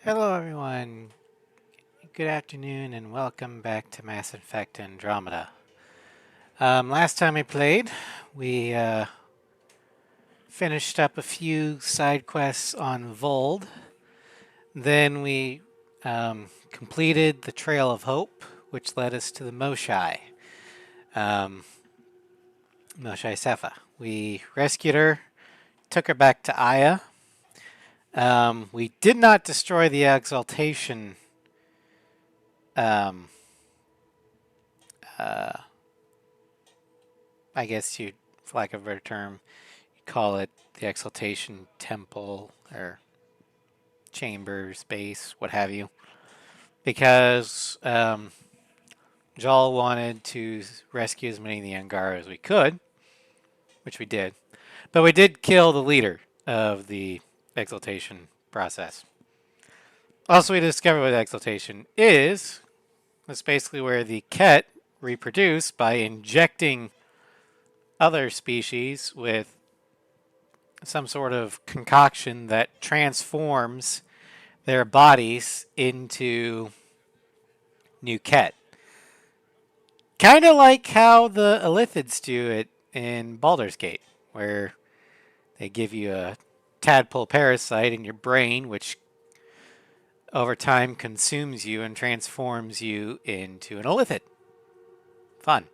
Hello everyone, good afternoon and welcome back to Mass Effect Andromeda. Last time we played, we finished up a few side quests on Vold. Then we completed the Trail of Hope, which led us to the Moshai, Moshai Cepha. We rescued her, took her back to Aya. We did not destroy the Exaltation um, uh, I guess you, for lack of a better term, you call it the Exaltation Temple or chamber, space, what have you, because Jal wanted to rescue as many of the Angara as we could, which we did. But we did kill the leader of the Exaltation process. Also, we discovered what Exaltation is. It's basically where the Ket reproduce by injecting other species with some sort of concoction that transforms their bodies into new Ket. Kind of like how the Illithids do it in Baldur's Gate, where they give you a tadpole parasite in your brain, which over time consumes you and transforms you into an Illithid. Fun.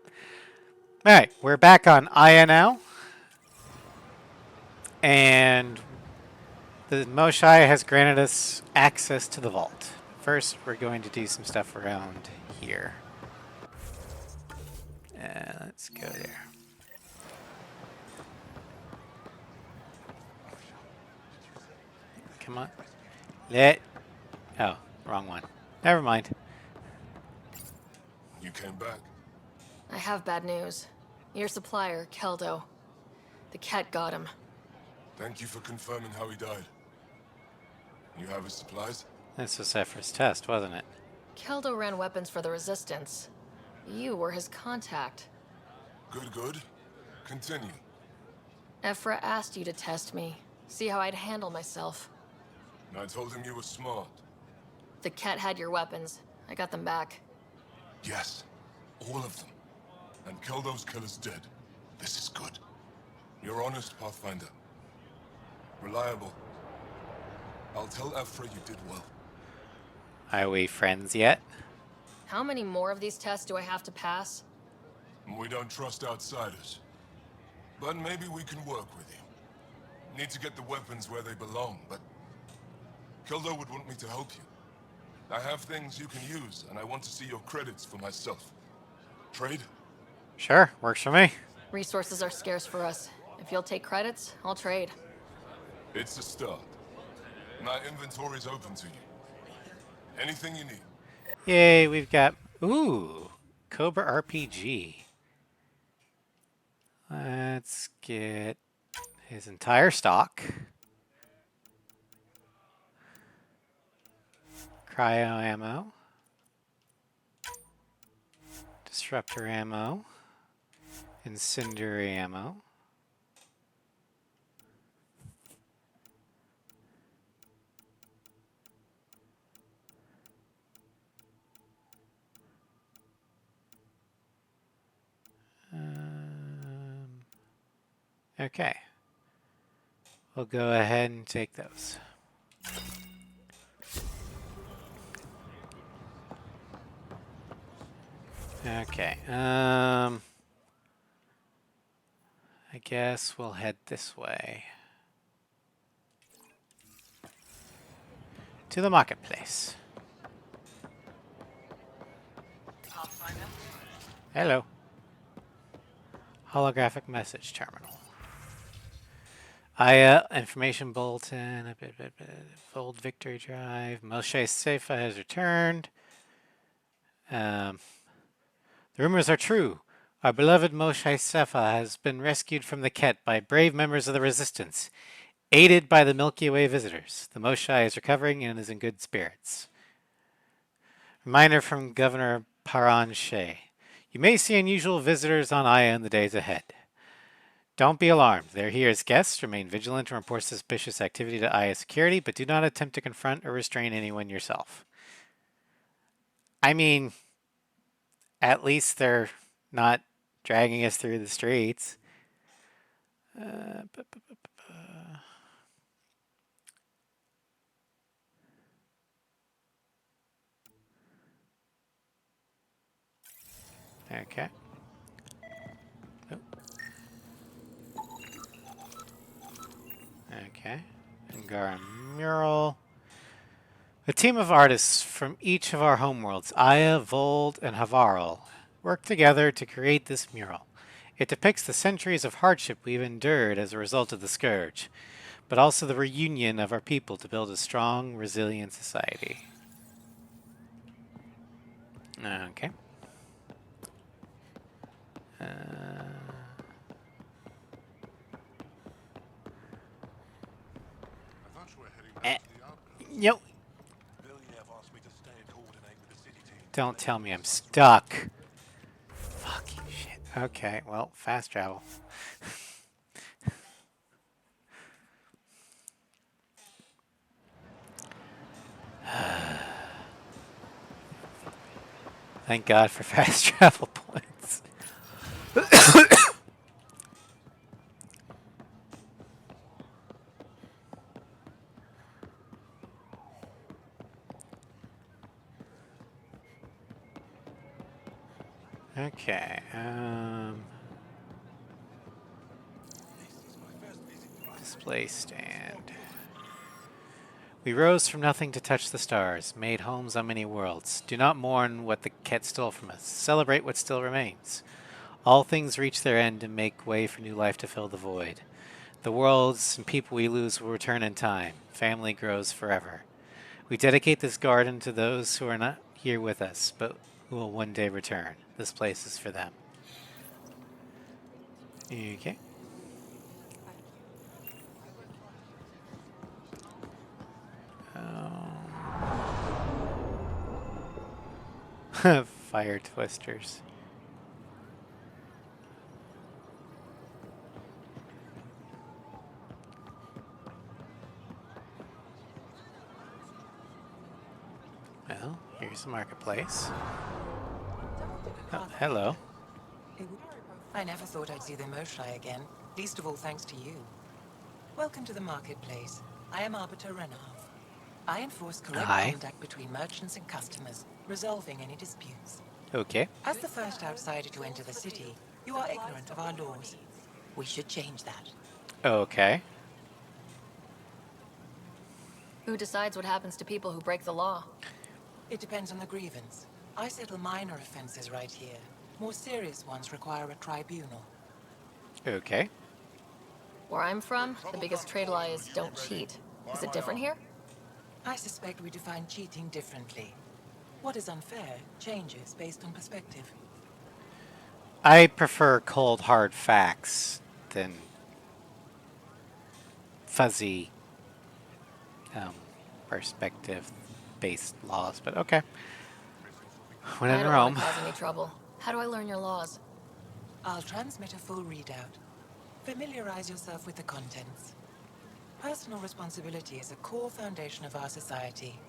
Alright, we're back on Aya now. And the Moshai has granted us access to the vault. First, we're going to do some stuff around here. Let's go there. Come on. Oh, wrong one. Never mind. You came back. I have bad news. Your supplier, Keldo. The cat got him. Thank you for confirming how he died. You have his supplies? This was Zephyr's test, wasn't it? Keldo ran weapons for the Resistance. You were his contact. Good. Continue. Ephra asked you to test me, see how I'd handle myself. I told him you were smart. The cat had your weapons. I got them back. Yes, all of them. And Keldo's killer's dead. This is good. You're honest, Pathfinder. Reliable. I'll tell Ephra you did well. Are we friends yet? How many more of these tests do I have to pass? We don't trust outsiders. But maybe we can work with you. Need to get the weapons where they belong, but Keldo would want me to help you. I have things you can use, and I want to see your credits for myself. Trade? Sure, works for me. Resources are scarce for us. If you'll take credits, I'll trade. It's a start. My inventory's open to you. Anything you need. Yay, we've got... Ooh, Cobra RPG. Let's get his entire stock. Cryo ammo. Disruptor ammo. Incendiary ammo. Okay. We'll go ahead and take those. Okay. I guess we'll head this way. To the marketplace. Hello. Holographic message terminal. Aya, information bulletin, Fold victory drive. Moshe Seifa has returned. The rumors are true. Our beloved Moshe Seifa has been rescued from the Ket by brave members of the Resistance, aided by the Milky Way visitors. The Moshe is recovering and is in good spirits. Reminder from Governor Paran Shea. You may see unusual visitors on Aya in the days ahead. Don't be alarmed. They're here as guests. Remain vigilant and report suspicious activity to IA security, but do not attempt to confront or restrain anyone yourself. I mean, at least they're not dragging us through the streets. Uh, okay. Oh, okay. Angara mural. A team of artists from each of our homeworlds, Aya, Vold, and Havarl, work together to create this mural. It depicts the centuries of hardship we've endured as a result of the Scourge, but also the reunion of our people to build a strong, resilient society. Okay. Uh, I thought you were heading eh, back to the outpost. Yep. Villeneuve asked me to stay and coordinate with the city team. Don't tell me I'm stuck. Fucking shit. Okay, well, fast travel. Thank God for fast travel points. Okay. Display stand. We rose from nothing to touch the stars, made homes on many worlds. Do not mourn what the cat stole from us. Celebrate what still remains. All things reach their end and make way for new life to fill the void. The worlds and people we lose will return in time. Family grows forever. We dedicate this garden to those who are not here with us, but who will one day return. This place is for them. Okay. Fire twisters. Well, here's the marketplace. Oh, hello. I never thought I'd see the Moshlai again, least of all thanks to you. Welcome to the marketplace. I am Arbiter Renav. I enforce correct Hi. conduct between merchants and customers, resolving any disputes. Okay. As the first outsider to enter the city, you are ignorant of our laws. We should change that. Okay. Who decides what happens to people who break the law? It depends on the grievance. I settle minor offenses right here. More serious ones require a tribunal. Okay. Where I'm from, the biggest trade law is don't cheat. Is it different here? I suspect we define cheating differently. What is unfair changes based on perspective. I prefer cold, hard facts than fuzzy um, perspective-based laws, but okay. When I in don't want Rome. to cause any trouble. How do I learn your laws? I'll transmit a full readout. Familiarize yourself with the contents. Personal responsibility is a core foundation of our society.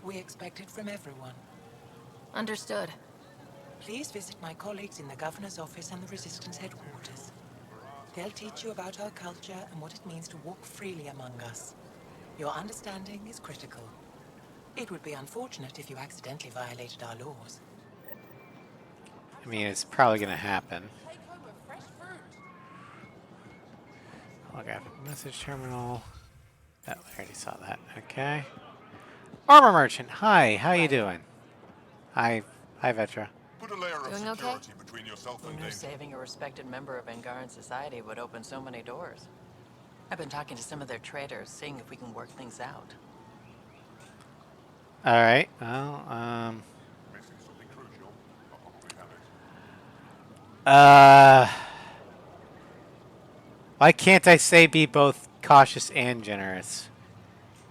We expect it from everyone. Understood. Please visit my colleagues in the Governor's office and the Resistance headquarters. They'll teach you about our culture and what it means to walk freely among us. Your understanding is critical. It would be unfortunate if you accidentally violated our laws. I mean, it's probably going to happen. Holographic message terminal. Oh, I already saw that. Okay. Armor merchant. Hi. How you doing? Hi. Hi, Vetra. Put a layer of Doing okay? security between yourself Who and knew danger. saving a respected member of Angaran society would open so many doors? I've been talking to some of their traders, seeing if we can work things out. All right. Well, Missing something crucial. Oh, we have it. why can't I say be both cautious and generous?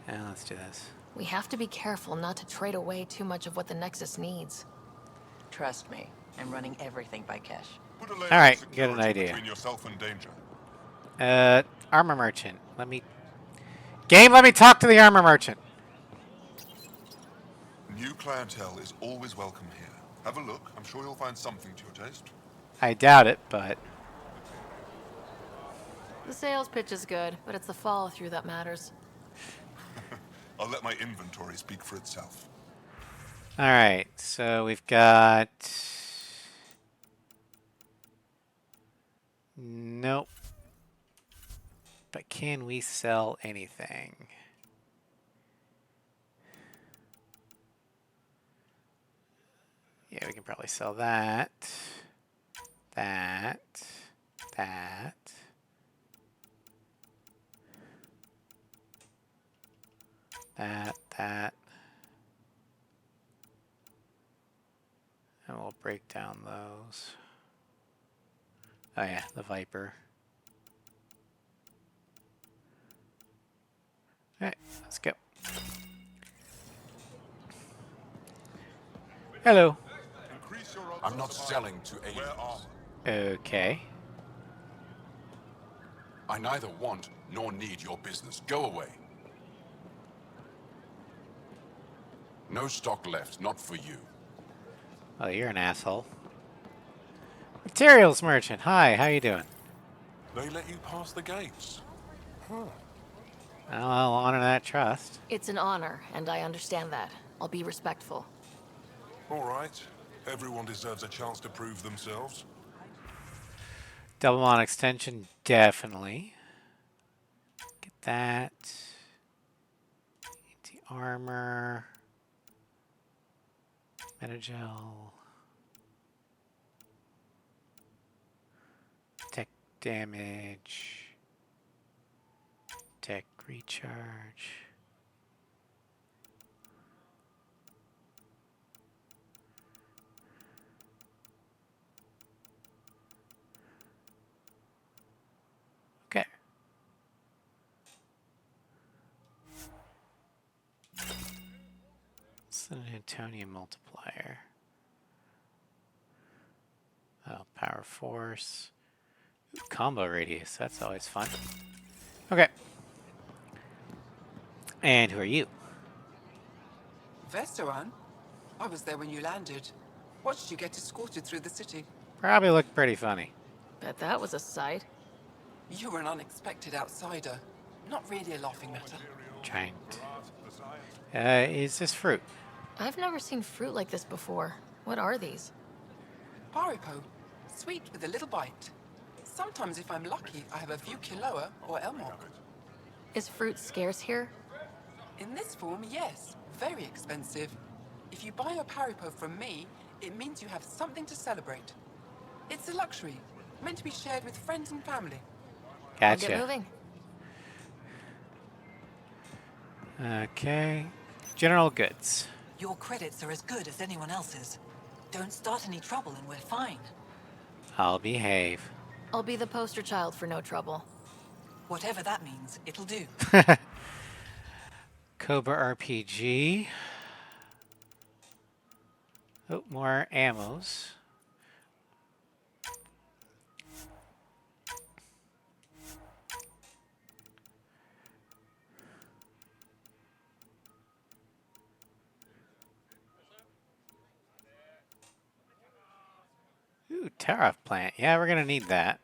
Yeah, let's do this. We have to be careful not to trade away too much of what the Nexus needs. Trust me, I'm running everything by cash. Put a layer All of right, get an security idea. between yourself and danger. Armor merchant. Let me talk to the armor merchant. New clientele is always welcome here. Have a look. I'm sure you'll find something to your taste. I doubt it, but The sales pitch is good, but it's the follow-through that matters. I'll let my inventory speak for itself. all right. So we've got nope. But can we sell anything? Yeah, we can probably sell that. That. That. That. And we'll break down those. Oh yeah, the Viper. Alright, let's go. Hello. I'm not selling to aliens. Okay. I neither want nor need your business. Go away. No stock left, not for you. Oh, you're an asshole. Materials merchant. Hi, how you doing? They let you pass the gates. Well, I'll honor that trust. It's an honor, and I understand that. I'll be respectful. All right. Everyone deserves a chance to prove themselves. Double mod extension, definitely. Get that. Anti-armor. Metagel. Tech damage. Tech recharge. Okay. It's an Newtonian multiplier. Oh, power force. Ooh, combo radius, that's always fun. Okay. And who are you? Vestaran? I was there when you landed. Watched you get escorted through the city. Probably looked pretty funny. Bet that was a sight. You were an unexpected outsider. Not really a laughing matter. Trying to... is this fruit? I've never seen fruit like this before. What are these? Paripo. Sweet with a little bite. Sometimes if I'm lucky, I have a few Kiloa or Elmok. Is fruit scarce here? In this form, yes. Very expensive. If you buy a Paripo from me, it means you have something to celebrate. It's a luxury, meant to be shared with friends and family. I'll get Gotcha. moving. Okay. General goods. Your credits are as good as anyone else's. Don't start any trouble and we're fine. I'll behave. I'll be the poster child for no trouble. Whatever that means, it'll do. Cobra RPG. Oh, more ammos. Ooh, tariff plant. Yeah, we're gonna need that.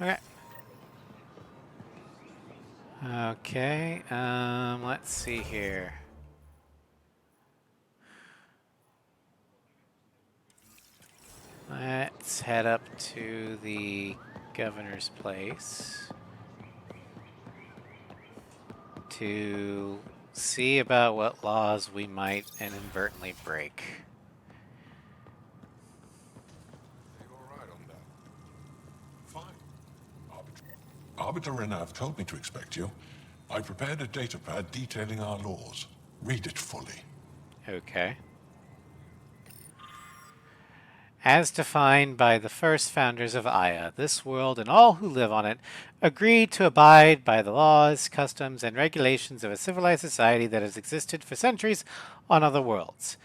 Okay. Okay, let's see here. Let's head up to the governor's place to see about what laws we might inadvertently break. You're all right on that. Fine. Arbiter and I have told me to expect you. I prepared a datapad detailing our laws. Read it fully. Okay. As defined by the first founders of Aya, this world and all who live on it agree to abide by the laws, customs, and regulations of a civilized society that has existed for centuries on other worlds.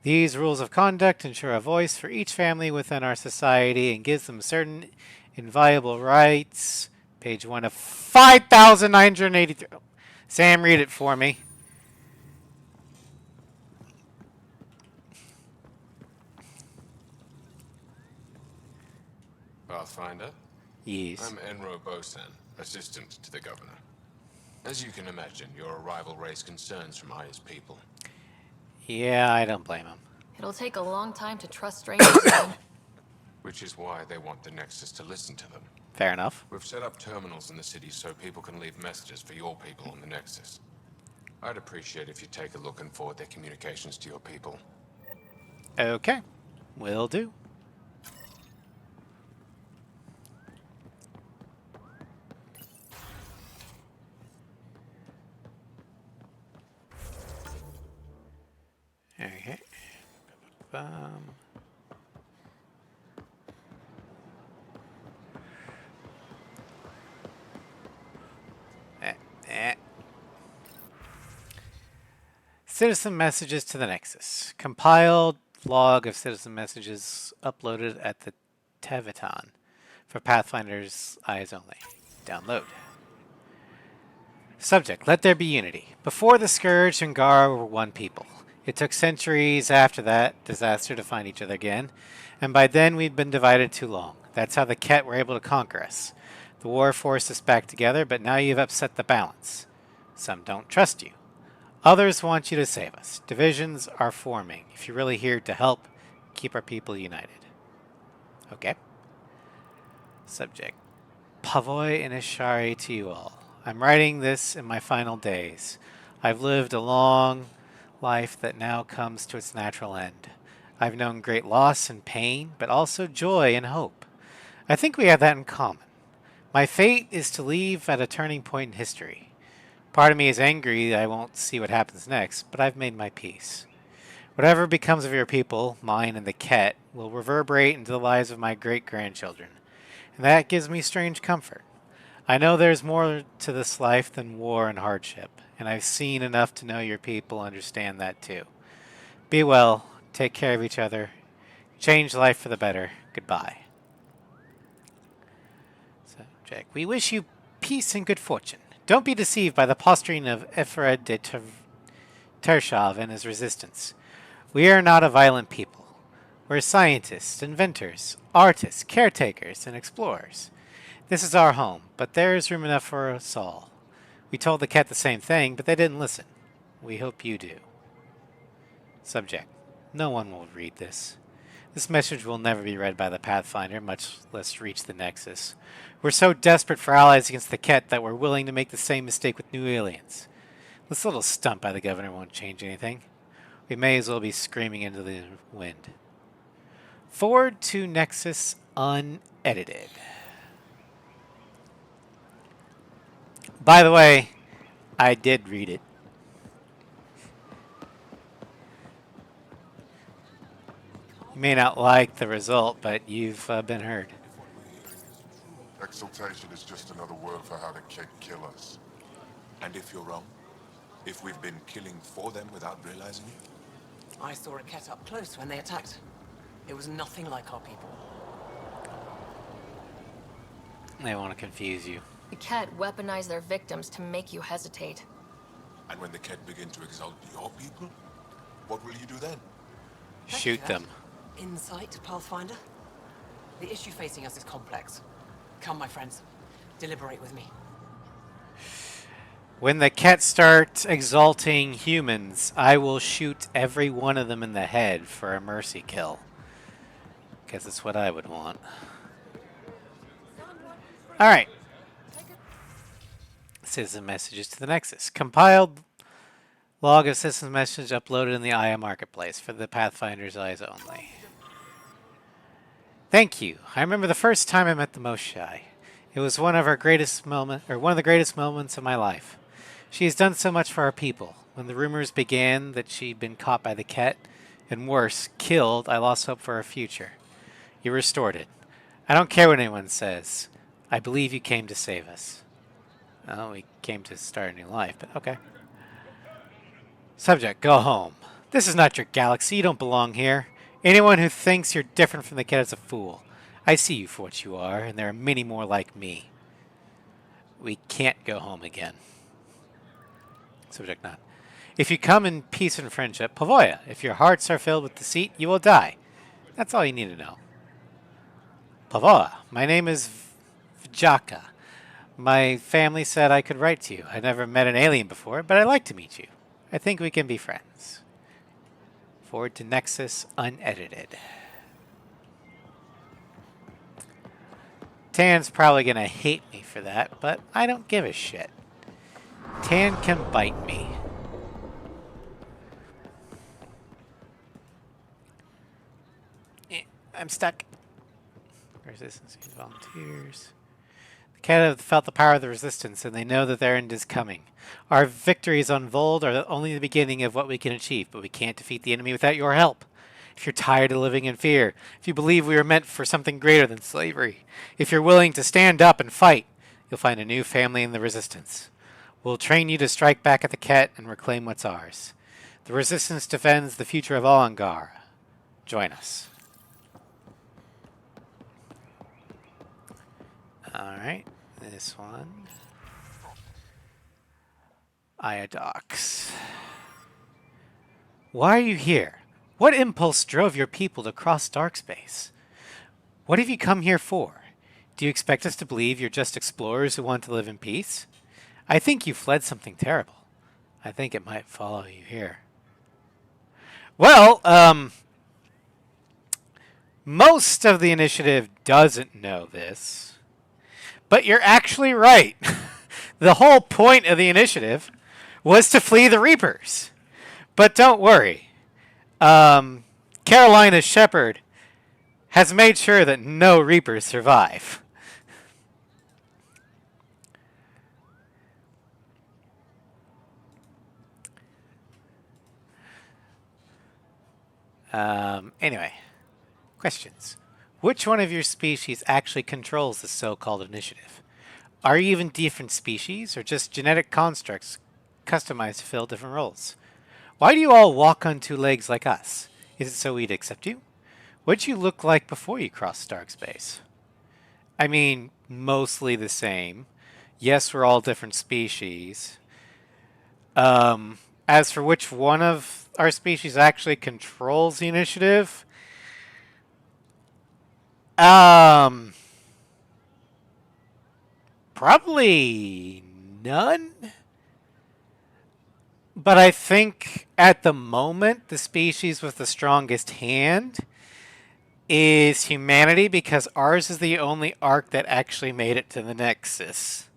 These rules of conduct ensure a voice for each family within our society and gives them certain inviolable rights. Page 1 of 5,983. Sam, read it for me. Pathfinder, Yes. I'm Enro Bosan, assistant to the governor. As you can imagine, your arrival raised concerns from Aya's people. Yeah, I don't blame him. It'll take a long time to trust strangers again. Which is why they want the Nexus to listen to them. Fair enough. We've set up terminals in the city so people can leave messages for your people on the Nexus. I'd appreciate if you take a look and forward their communications to your people. Okay. Will do. Okay. Eh. Citizen messages to the Nexus. Compiled log of citizen messages uploaded at the Teviton for Pathfinder's eyes only. Download. Subject, let there be unity. Before the Scourge and Gar were one people. It took centuries after that disaster to find each other again, and by then we'd been divided too long. That's how the Ket were able to conquer us. The war forced us back together, but now you've upset the balance. Some don't trust you. Others want you to save us. Divisions are forming. If you're really here to help, keep our people united. Okay. Subject, Pavoy and Ishari to you all. I'm writing this in my final days. I've lived a long life that now comes to its natural end. I've known great loss and pain, but also joy and hope. I think we have that in common. My fate is to leave at a turning point in history. Part of me is angry I won't see what happens next, but I've made my peace. Whatever becomes of your people, mine and the Ket, will reverberate into the lives of my great-grandchildren, and that gives me strange comfort. I know there's more to this life than war and hardship, and I've seen enough to know your people understand that too. Be well, take care of each other, change life for the better. Goodbye. Subject, we wish you peace and good fortune. Don't be deceived by the posturing of Ephraim de Tershov and his resistance. We are not a violent people. We're scientists, inventors, artists, caretakers, and explorers. This is our home, but there is room enough for us all. We told the Ket the same thing, but they didn't listen. We hope you do. Subject, no one will read this. This message will never be read by the Pathfinder, much less reach the Nexus. We're so desperate for allies against the Ket that we're willing to make the same mistake with new aliens. This little stunt by the governor won't change anything. We may as well be screaming into the wind. Forward to Nexus unedited. By the way, I did read it. You may not like the result, but you've been heard. Exaltation is just another word for how the Keg kill us. And if you're wrong? If we've been killing for them without realizing it? I saw a Ket up close when they attacked. It was nothing like our people. They want to confuse you. The Ket weaponize their victims to make you hesitate. And when the Keg begin to exalt your people, what will you do then? Shoot them. Insight, Pathfinder? The issue facing us is complex. Come, my friends. Deliberate with me. When the Ket start exalting humans, I will shoot every one of them in the head for a mercy kill. Because it's what I would want. Alright. Citizen messages to the Nexus. Compiled log of citizen message uploaded in the Aya Marketplace for the Pathfinder's eyes only. Thank you. I remember the first time I met the Moshai. It was one of the greatest moments of my life. She has done so much for our people. When the rumors began that she'd been caught by the Ket, and worse, killed, I lost hope for her future. You restored it. I don't care what anyone says. I believe you came to save us. Oh, we came to start a new life, but okay. Subject, go home. This is not your galaxy. You don't belong here. Anyone who thinks you're different from the kid is a fool. I see you for what you are, and there are many more like me. We can't go home again. Subject not. If you come in peace and friendship, Pavoya. If your hearts are filled with deceit, you will die. That's all you need to know. Pavoa, my name is Vjaka. My family said I could write to you. I never met an alien before, but I'd like to meet you. I think we can be friends. Forward to Nexus unedited. Tan's probably going to hate me for that, but I don't give a shit. Tan can bite me. I'm stuck. Resistance volunteers. The cat have felt the power of the resistance, and they know that their end is coming. Our victories on Vold are only the beginning of what we can achieve, but we can't defeat the enemy without your help. If you're tired of living in fear, if you believe we are meant for something greater than slavery, if you're willing to stand up and fight, you'll find a new family in the resistance. We'll train you to strike back at the Ket and reclaim what's ours. The resistance defends the future of all Angara. Join us. Alright, this one. Iodox. Why are you here? What impulse drove your people to cross dark space? What have you come here for? Do you expect us to believe you're just explorers who want to live in peace? I think you fled something terrible. I think it might follow you here. Well, most of the initiative doesn't know this. But you're actually right. The whole point of the initiative was to flee the Reapers. But don't worry. Carolina Shepherd has made sure that no Reapers survive. Anyway, questions. Which one of your species actually controls the so-called initiative? Are you even different species, or just genetic constructs customized to fill different roles? Why do you all walk on two legs like us? Is it so we'd accept you? What'd you look like before you crossed dark space? I mean, mostly the same. Yes, we're all different species. As for which one of our species actually controls the initiative, probably none. But I think at the moment, the species with the strongest hand is humanity, because ours is the only arc that actually made it to the Nexus.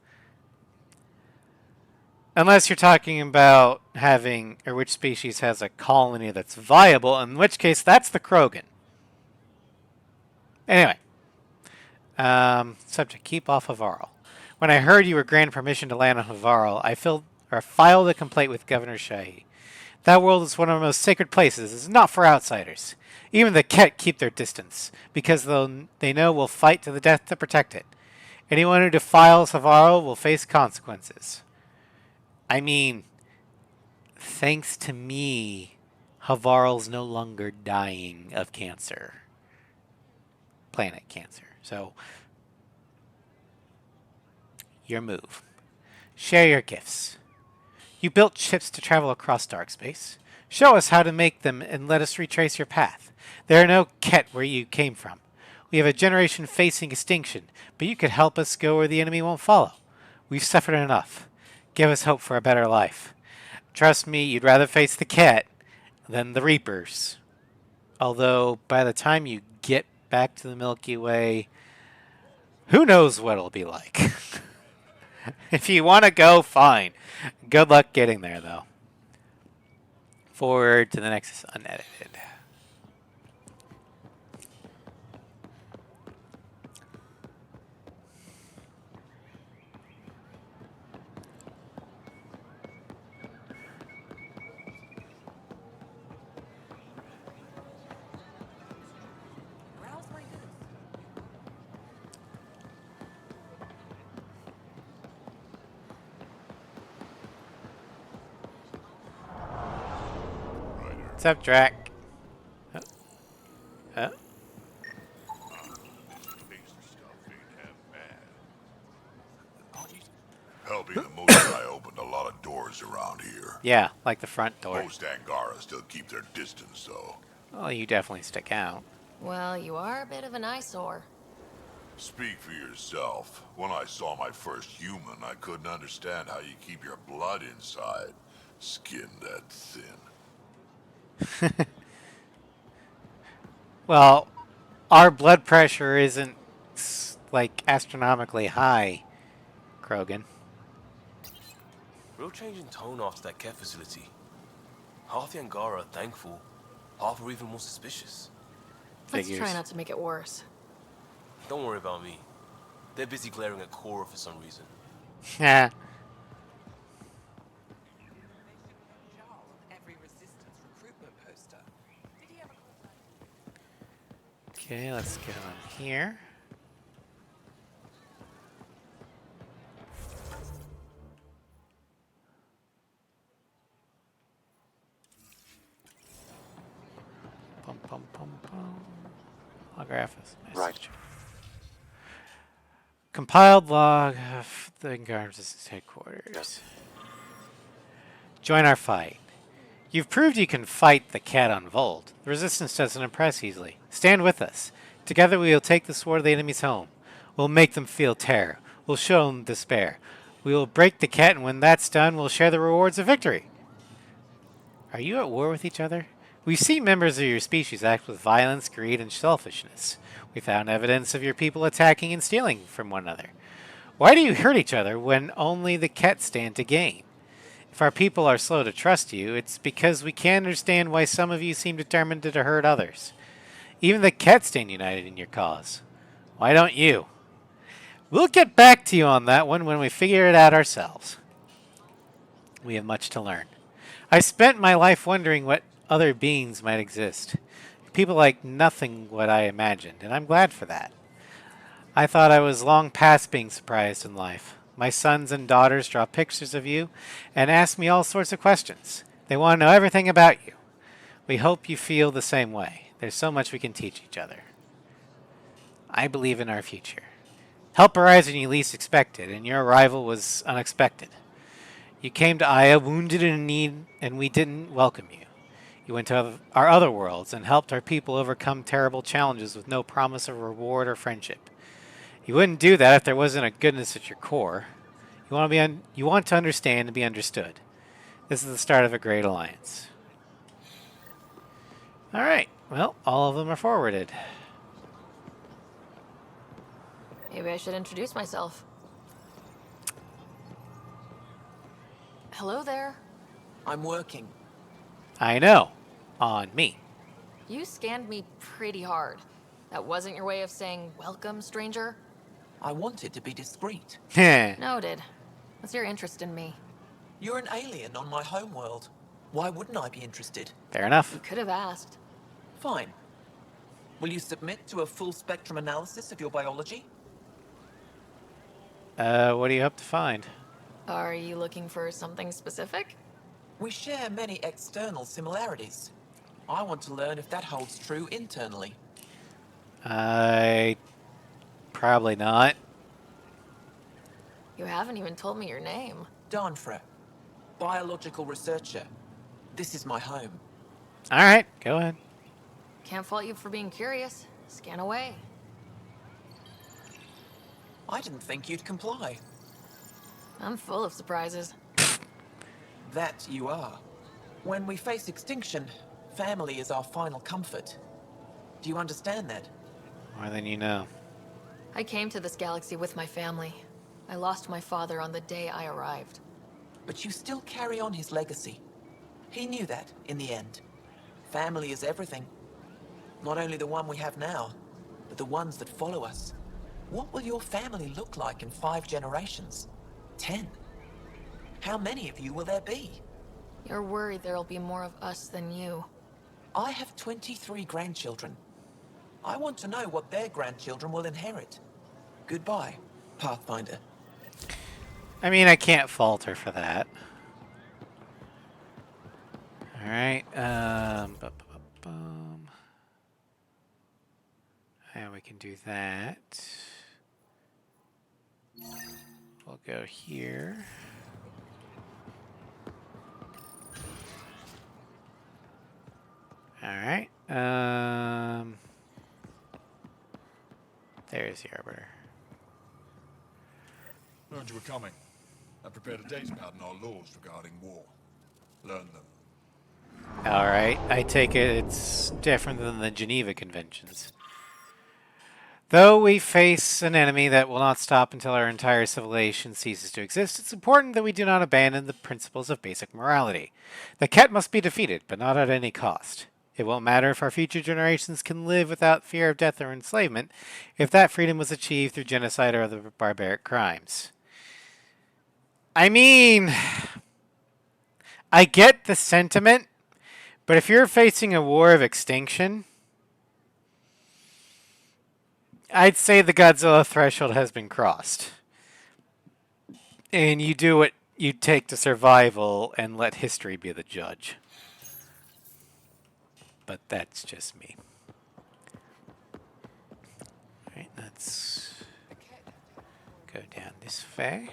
Unless you're talking about having, or which species has a colony that's viable, in which case that's the Krogan. Anyway. Subject, keep off of Varl. When I heard you were granted permission to land on Havarl, I filed a complaint with Governor Shahi. That world is one of our most sacred places. It's not for outsiders. Even the Ket keep their distance, because they know we'll fight to the death to protect it. Anyone who defiles Havarl will face consequences. I mean, thanks to me, Havarl's no longer dying of cancer. Planet cancer. So, your move. Share your gifts. You built ships to travel across dark space. Show us how to make them and let us retrace your path. There are no Ket where you came from. We have a generation facing extinction, but you could help us go where the enemy won't follow. We've suffered enough. Give us hope for a better life. Trust me, you'd rather face the Ket than the Reapers. Although, by the time you get back to the Milky Way, who knows what it'll be like. If you want to go, fine. Good luck getting there, though. Forward to the Nexus unedited. Ryder, What's up, Drac? Uh, uh, Helping the Moose guy opened a lot of doors around here. yeah, like the front door. Most Angara still keep their distance, though. Well, you definitely stick out. Well, you are a bit of an eyesore. Speak for yourself. When I saw my first human, I couldn't understand how you keep your blood inside. Skin that thin. Well, our blood pressure isn't like astronomically high, Krogan. Real change in tone after that care facility. Half the Angara are thankful, half are even more suspicious. Let's Figures. try not to make it worse. Don't worry about me. They're busy glaring at Cora for some reason. Yeah. Okay, let's get on here. Pum pum pum pum. Holograph message. Right. Compiled log of the Guard Resistance headquarters. Yes. Join our fight. You've proved you can fight the cat on Volt. The Resistance doesn't impress easily. Stand with us. Together we will take the sword of the enemies home. We'll make them feel terror. We'll show them despair. We will break the cat, and when that's done, we'll share the rewards of victory. Are you at war with each other? We've seen members of your species act with violence, greed, and selfishness. We found evidence of your people attacking and stealing from one another. Why do you hurt each other when only the cat stand to gain? If our people are slow to trust you, it's because we can't understand why some of you seem determined to hurt others. Even the cat stand united in your cause. Why don't you? We'll get back to you on that one when we figure it out ourselves. We have much to learn. I spent my life wondering what other beings might exist. People like nothing what I imagined, and I'm glad for that. I thought I was long past being surprised in life. My sons and daughters draw pictures of you and ask me all sorts of questions. They want to know everything about you. We hope you feel the same way. There's so much we can teach each other. I believe in our future. Help arrives when you least expect it, and your arrival was unexpected. You came to Aya wounded and in need, and we didn't welcome you. You went to our other worlds and helped our people overcome terrible challenges with no promise of reward or friendship. You wouldn't do that if there wasn't a goodness at your core. You want to understand and be understood. This is the start of a great alliance. All right. Well, all of them are forwarded. Maybe I should introduce myself. Hello there. I'm working. I know. On me. You scanned me pretty hard. That wasn't your way of saying welcome, stranger? I wanted to be discreet. Noted. What's your interest in me? You're an alien on my homeworld. Why wouldn't I be interested? Fair enough. You could have asked. Fine. Will you submit to a full spectrum analysis of your biology? What do you hope to find? Are you looking for something specific? We share many external similarities. I want to learn if that holds true internally. Probably not. You haven't even told me your name. Danfra, biological researcher. This is my home. All right, go ahead. Can't fault you for being curious. Scan away. I didn't think you'd comply. I'm full of surprises. That you are. When we face extinction, family is our final comfort. Do you understand that? More than you know. I came to this galaxy with my family. I lost my father on the day I arrived. But you still carry on his legacy. He knew that, in the end. Family is everything. Not only the one we have now, but the ones that follow us. What will your family look like in 5 generations? 10? How many of you will there be? You're worried there'll be more of us than you. I have 23 grandchildren. I want to know what their grandchildren will inherit. Goodbye, Pathfinder. I mean, I can't fault her for that. Alright, and we can do that. We'll go here. Alright, there's the arbiter. Learned you were coming. I prepared a data pad on our laws regarding war. Learn them. Alright, I take it it's different than the Geneva Conventions. Though we face an enemy that will not stop until our entire civilization ceases to exist, it's important that we do not abandon the principles of basic morality. The Ket must be defeated, but not at any cost. It won't matter if our future generations can live without fear of death or enslavement, if that freedom was achieved through genocide or other barbaric crimes. I mean, I get the sentiment, but if you're facing a war of extinction, I'd say the Godzilla threshold has been crossed. And you do what you take to survival and let history be the judge. But that's just me. Alright, let's go down this way.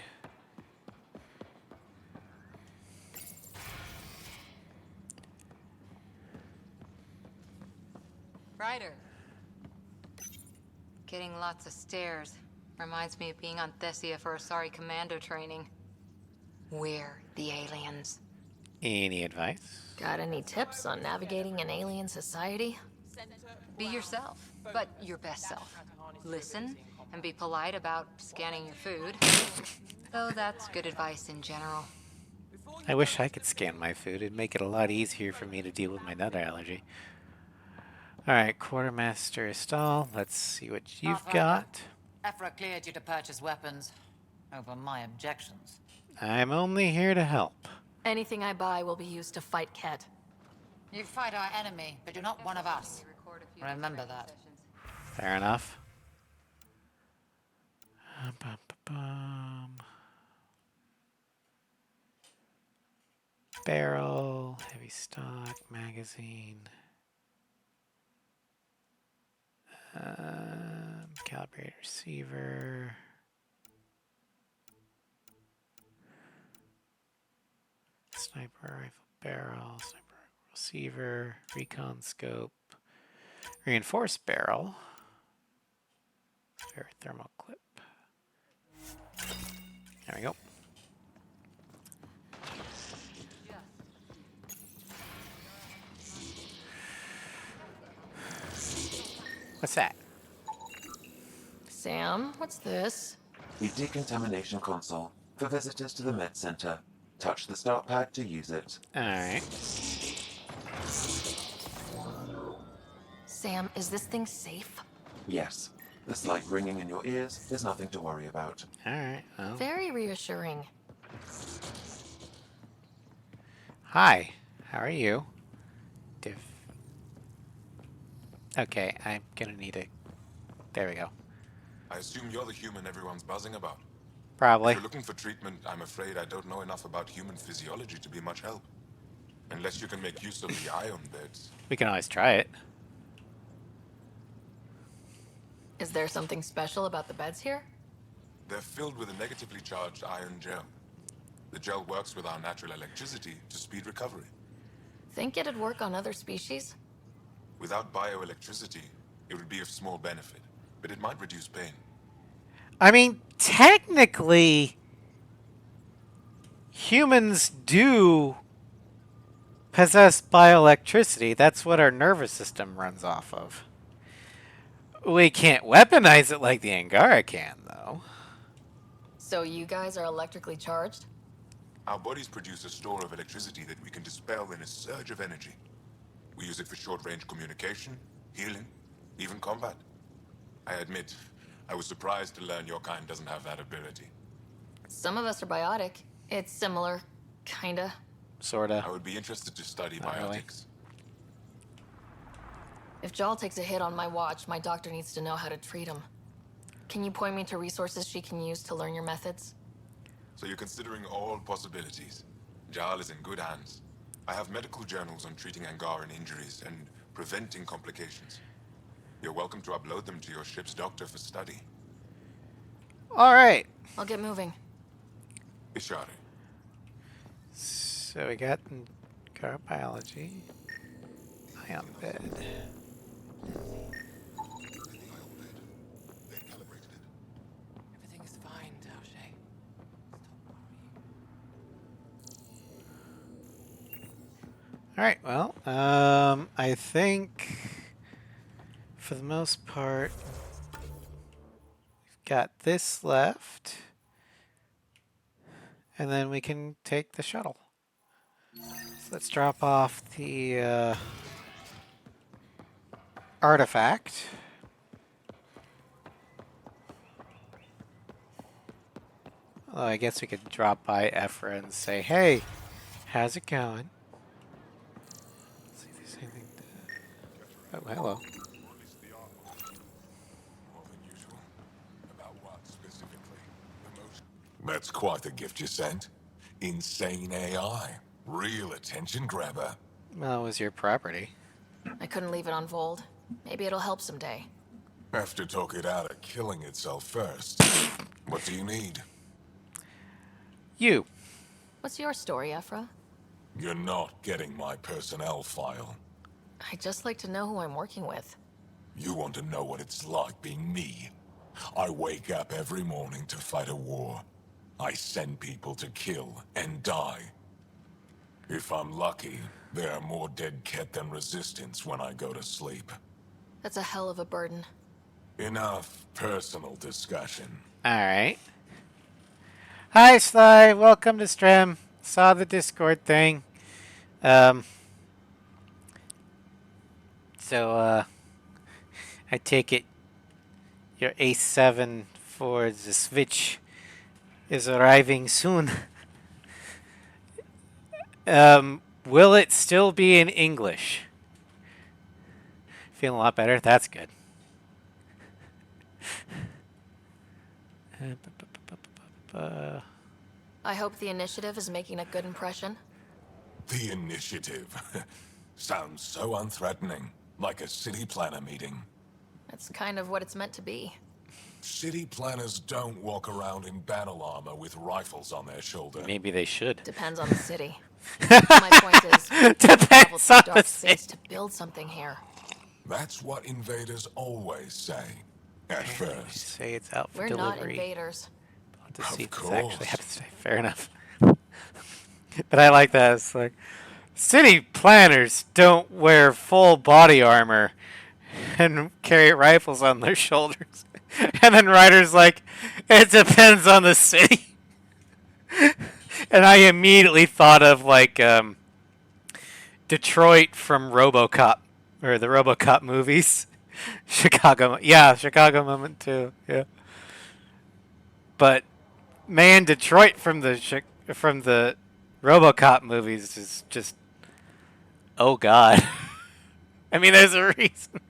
Ryder. Getting lots of stares. Reminds me of being on Thessia for Asari commando training. We're the aliens. Any advice? Got any tips on navigating an alien society? Be yourself, but your best self. Listen and be polite about scanning your food. Though that's good advice in general. I wish I could scan my food. It'd make it a lot easier for me to deal with my nut allergy. Alright, Quartermaster Stahl. Let's see what you've got. Ephra cleared you to purchase weapons over my objections. I'm only here to help. Anything I buy will be used to fight Ket. You fight our enemy, but you're not one of us. Remember that. Fair enough. Barrel, heavy stock, magazine. Calibrated receiver. Sniper rifle barrel, sniper rifle receiver, recon scope, reinforced barrel, spare thermal clip. There we go. What's that? Sam, what's this? The decontamination console for visitors to the med center. Touch the start pad to use it. Alright. Sam, is this thing safe? Yes. The slight ringing in your ears is nothing to worry about. Alright, well. Very reassuring. Hi, how are you? Okay, I'm gonna need a... There we go. I assume you're the human everyone's buzzing about. Probably. If you're looking for treatment, I'm afraid I don't know enough about human physiology to be much help. Unless you can make use of the ion beds. We can always try it. Is there something special about the beds here? They're filled with a negatively charged ion gel. The gel works with our natural electricity to speed recovery. Think it'd work on other species? Without bioelectricity, it would be of small benefit, but it might reduce pain. I mean, technically, humans do possess bioelectricity. That's what our nervous system runs off of. We can't weaponize it like the Angara can, though. So you guys are electrically charged? Our bodies produce a store of electricity that we can dispel in a surge of energy. We use it for short-range communication, healing, even combat. I admit, I was surprised to learn your kind doesn't have that ability. Some of us are biotic. It's similar, kinda. Sorta. I would be interested to study Not really. biotics. If Jal takes a hit on my watch, my doctor needs to know how to treat him. Can you point me to resources she can use to learn your methods? So you're considering all possibilities. Jal is in good hands. I have medical journals on treating Angaran injuries and preventing complications. You're welcome to upload them to your ship's doctor for study. All right. I'll get moving. Ishari. So we got biology. Ion bed. Everything is fine, Taoshe. All right. Well, I think for the most part, we've got this left, and then we can take the shuttle. So let's drop off the artifact. Well, I guess we could drop by Ephra and say, "Hey, how's it going?" Let's see if there's anything. Oh, hello. That's quite the gift you sent. Insane AI. Real attention grabber. Well, it was your property. I couldn't leave it on Vold. Maybe it'll help someday. Have to talk it out of killing itself first. What do you need? You. What's your story, Ephra? You're not getting my personnel file. I'd just like to know who I'm working with. You want to know what it's like being me? I wake up every morning to fight a war. I send people to kill and die. If I'm lucky, there are more dead Ket than resistance when I go to sleep. That's a hell of a burden. Enough personal discussion. All right. Hi, Sly. Welcome to Strem. Saw the Discord thing. So, I take it your Ace 7 for the Switch is arriving soon. Will it still be in English? Feeling a lot better? That's good. I hope the initiative is making a good impression. The initiative. Sounds so unthreatening. Like a city planner meeting. That's kind of what it's meant to be. City planners don't walk around in battle armor with rifles on their shoulder. Maybe they should. Depends on the city. My point is, travel through dark space to build something here. That's what invaders always say. At first. Say it's out for We're delivery. not invaders. To see Of this course. actually happens. Fair enough. But I like that. It's like, city planners don't wear full body armor and carry rifles on their shoulders. And then Ryder's like, it depends on the city. And I immediately thought of like Detroit from RoboCop, or the RoboCop movies. Chicago, yeah, Chicago moment too, yeah. But man, Detroit from the RoboCop movies is just, oh god. I mean, there's a reason.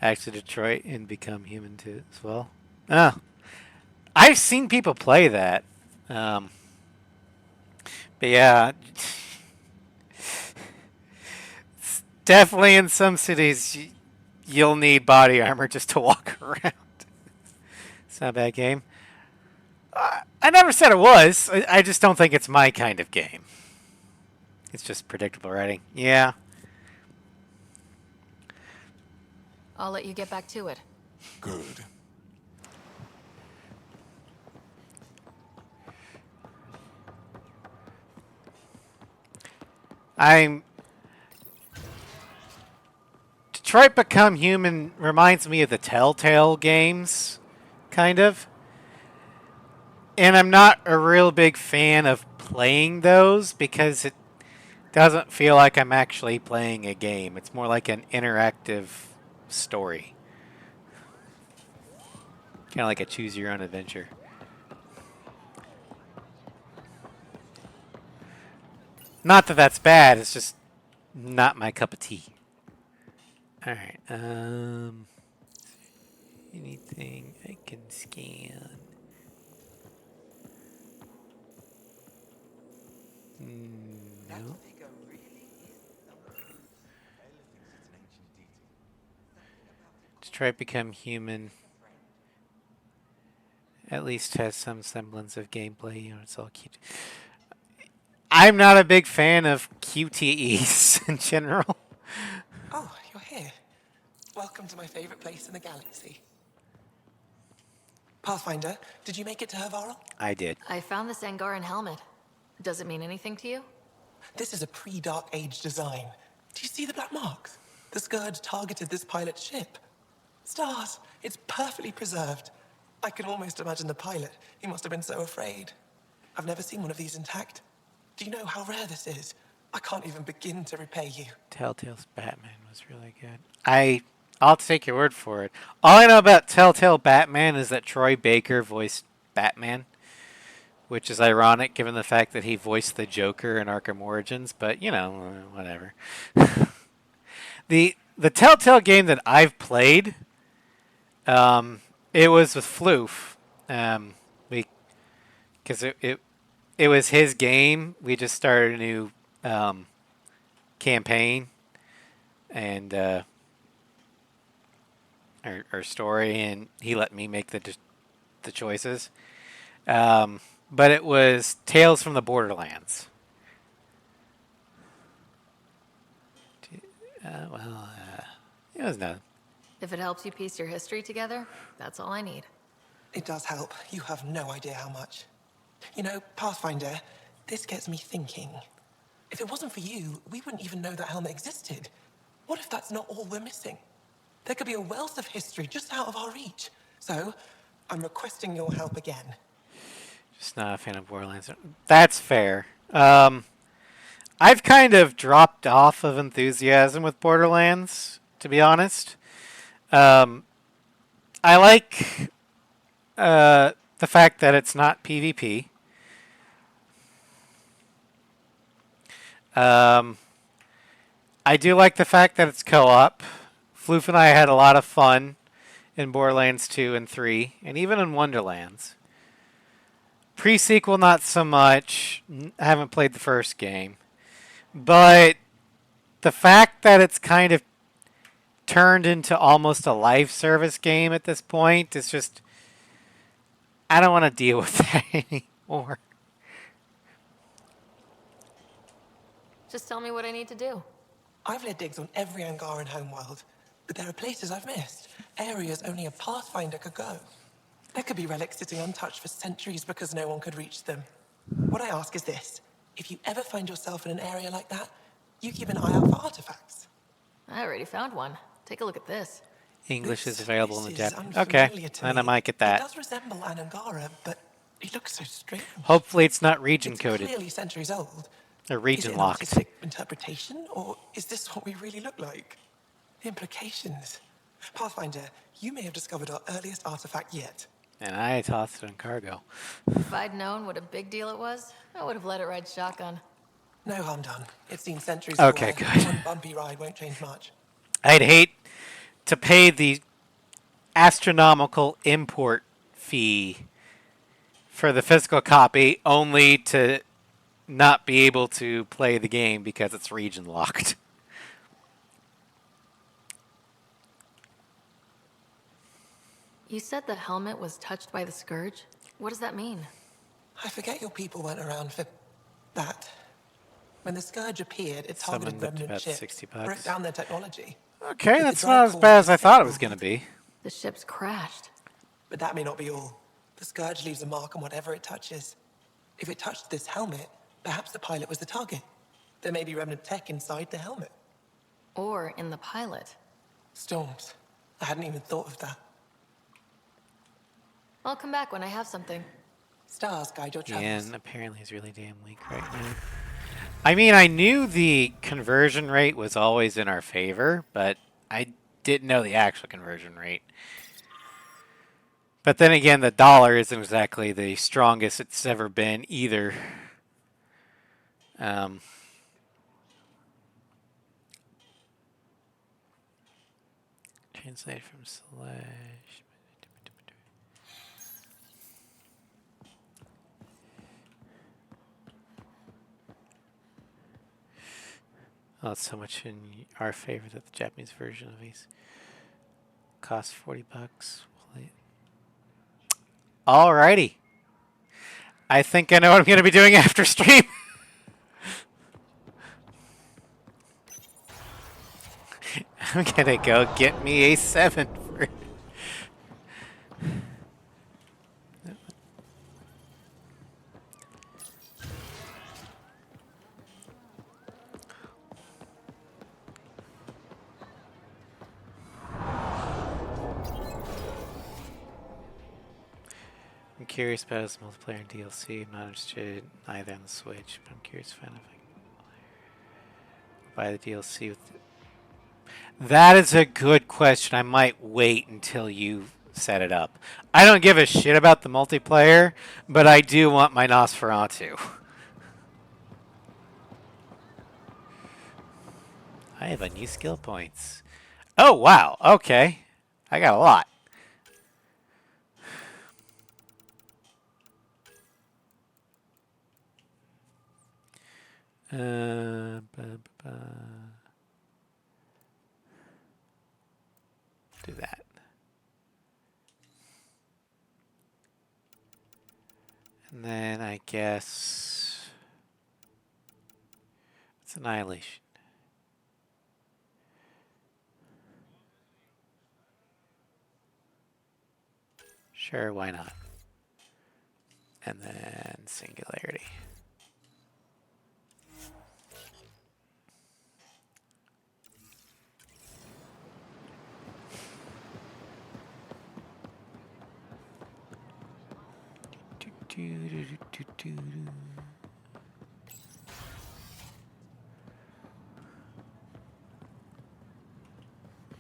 Actually, Detroit and Become Human too as well. Oh, I've seen people play that. But yeah, definitely in some cities you'll need body armor just to walk around. It's not a bad game. I never said it was. I just don't think it's my kind of game. It's just predictable writing. Yeah. I'll let you get back to it. Good. Detroit Become Human reminds me of the Telltale games, kind of. And I'm not a real big fan of playing those because it doesn't feel like I'm actually playing a game. It's more like an interactive story. Kind of like a choose your own adventure. Not that that's bad, it's just not my cup of tea. Alright, anything I can scan? No. Detroit Become Human at least has some semblance of gameplay. You know, it's all cute. I'm not a big fan of QTEs in general. Oh, you're here. Welcome to my favorite place in the galaxy. Pathfinder, did you make it to Hervarl? I did. I found this Angaran helmet. Does it mean anything to you? This is a pre-Dark Age design. Do you see the black marks? The Scourge targeted this pilot's ship. Stars, it's perfectly preserved. I can almost imagine the pilot. He must have been so afraid. I've never seen one of these intact. Do you know how rare this is? I can't even begin to repay you. Telltale's Batman was really good. I'll take your word for it. All I know about Telltale Batman is that Troy Baker voiced Batman, which is ironic given the fact that he voiced the Joker in Arkham Origins, but you know, whatever. The Telltale game that I've played, it was with Floof. Because it was his game. We just started a new campaign and our story, and he let me make the choices. But it was Tales from the Borderlands. It was nothing. If it helps you piece your history together, that's all I need. It does help. You have no idea how much. You know, Pathfinder, this gets me thinking. If it wasn't for you, we wouldn't even know that helmet existed. What if that's not all we're missing? There could be a wealth of history just out of our reach. So, I'm requesting your help again. Just not a fan of Borderlands. That's fair. I've kind of dropped off of enthusiasm with Borderlands, to be honest. I like the fact that it's not PvP. I do like the fact that it's co-op. Floof and I had a lot of fun in Borderlands 2 and 3, and even in Wonderlands. Pre-sequel, not so much. I haven't played the first game. But the fact that it's kind of turned into almost a live service game at this point is just... I don't want to deal with that anymore. Just tell me what I need to do. I've led digs on every Angaran homeworld, but there are places I've missed. Areas only a Pathfinder could go. There could be relics sitting untouched for centuries because no one could reach them. What I ask is this. If you ever find yourself in an area like that, you keep an eye out for artifacts. I already found one. Take a look at this. English is available in the Japanese. Okay, then I might get that. It does resemble an Angara, but it looks so strange. Hopefully it's not region coded. It's clearly centuries old. Or region is it locked. An artistic interpretation, or is this what we really look like? The implications. Pathfinder, you may have discovered our earliest artifact yet. And I tossed it in cargo. If I'd known what a big deal it was, I would have let it ride shotgun. No harm done. It's seen centuries. Okay, good. One bumpy ride won't change much. I'd hate to pay the astronomical import fee for the physical copy only to not be able to play the game because it's region locked. You said the helmet was touched by the Scourge? What does that mean? I forget your people weren't around for that. When the Scourge appeared, it targeted remnant ships, broke down their technology. Okay, that's not as bad as I thought it was going to be. The ship's crashed. But that may not be all. The Scourge leaves a mark on whatever it touches. If it touched this helmet, perhaps the pilot was the target. There may be remnant tech inside the helmet. Or in the pilot. Storms. I hadn't even thought of that. I'll come back when I have something. Stars guide your travels. Yeah, and apparently he's really damn weak right now. I mean, I knew the conversion rate was always in our favor, but I didn't know the actual conversion rate. But then again, the dollar isn't exactly the strongest it's ever been either. Translate from slash. Oh, it's so much in our favor that the Japanese version of these costs $40. Alrighty. I think I know what I'm going to be doing after stream. I'm going to go get me a 7 for it. I'm curious about his multiplayer and DLC. I'm not interested either on the Switch, but I'm curious to find out if I can buy the DLC with it. That is a good question. I might wait until you set it up. I don't give a shit about the multiplayer, but I do want my Nosferatu. I have a new skill points. Oh, wow. Okay. I got a lot. Ba, ba, ba. Do that. And then I guess it's Annihilation. Sure, why not? And then Singularity.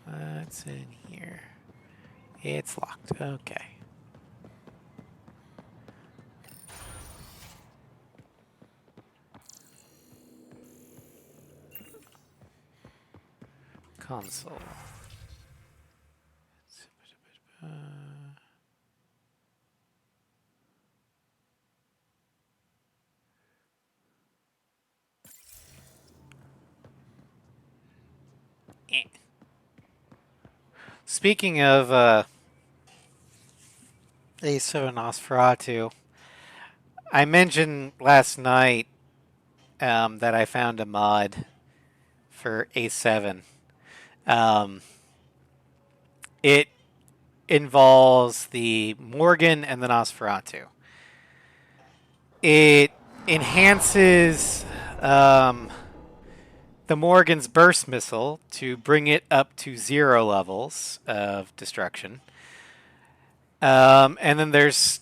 What's in here? It's locked. Okay. Console. Speaking of A7 Nosferatu, I mentioned last night that I found a mod for A7. It involves the Morgan and the Nosferatu. It enhances the Morgan's burst missile to bring it up to 0 levels of destruction. And then there's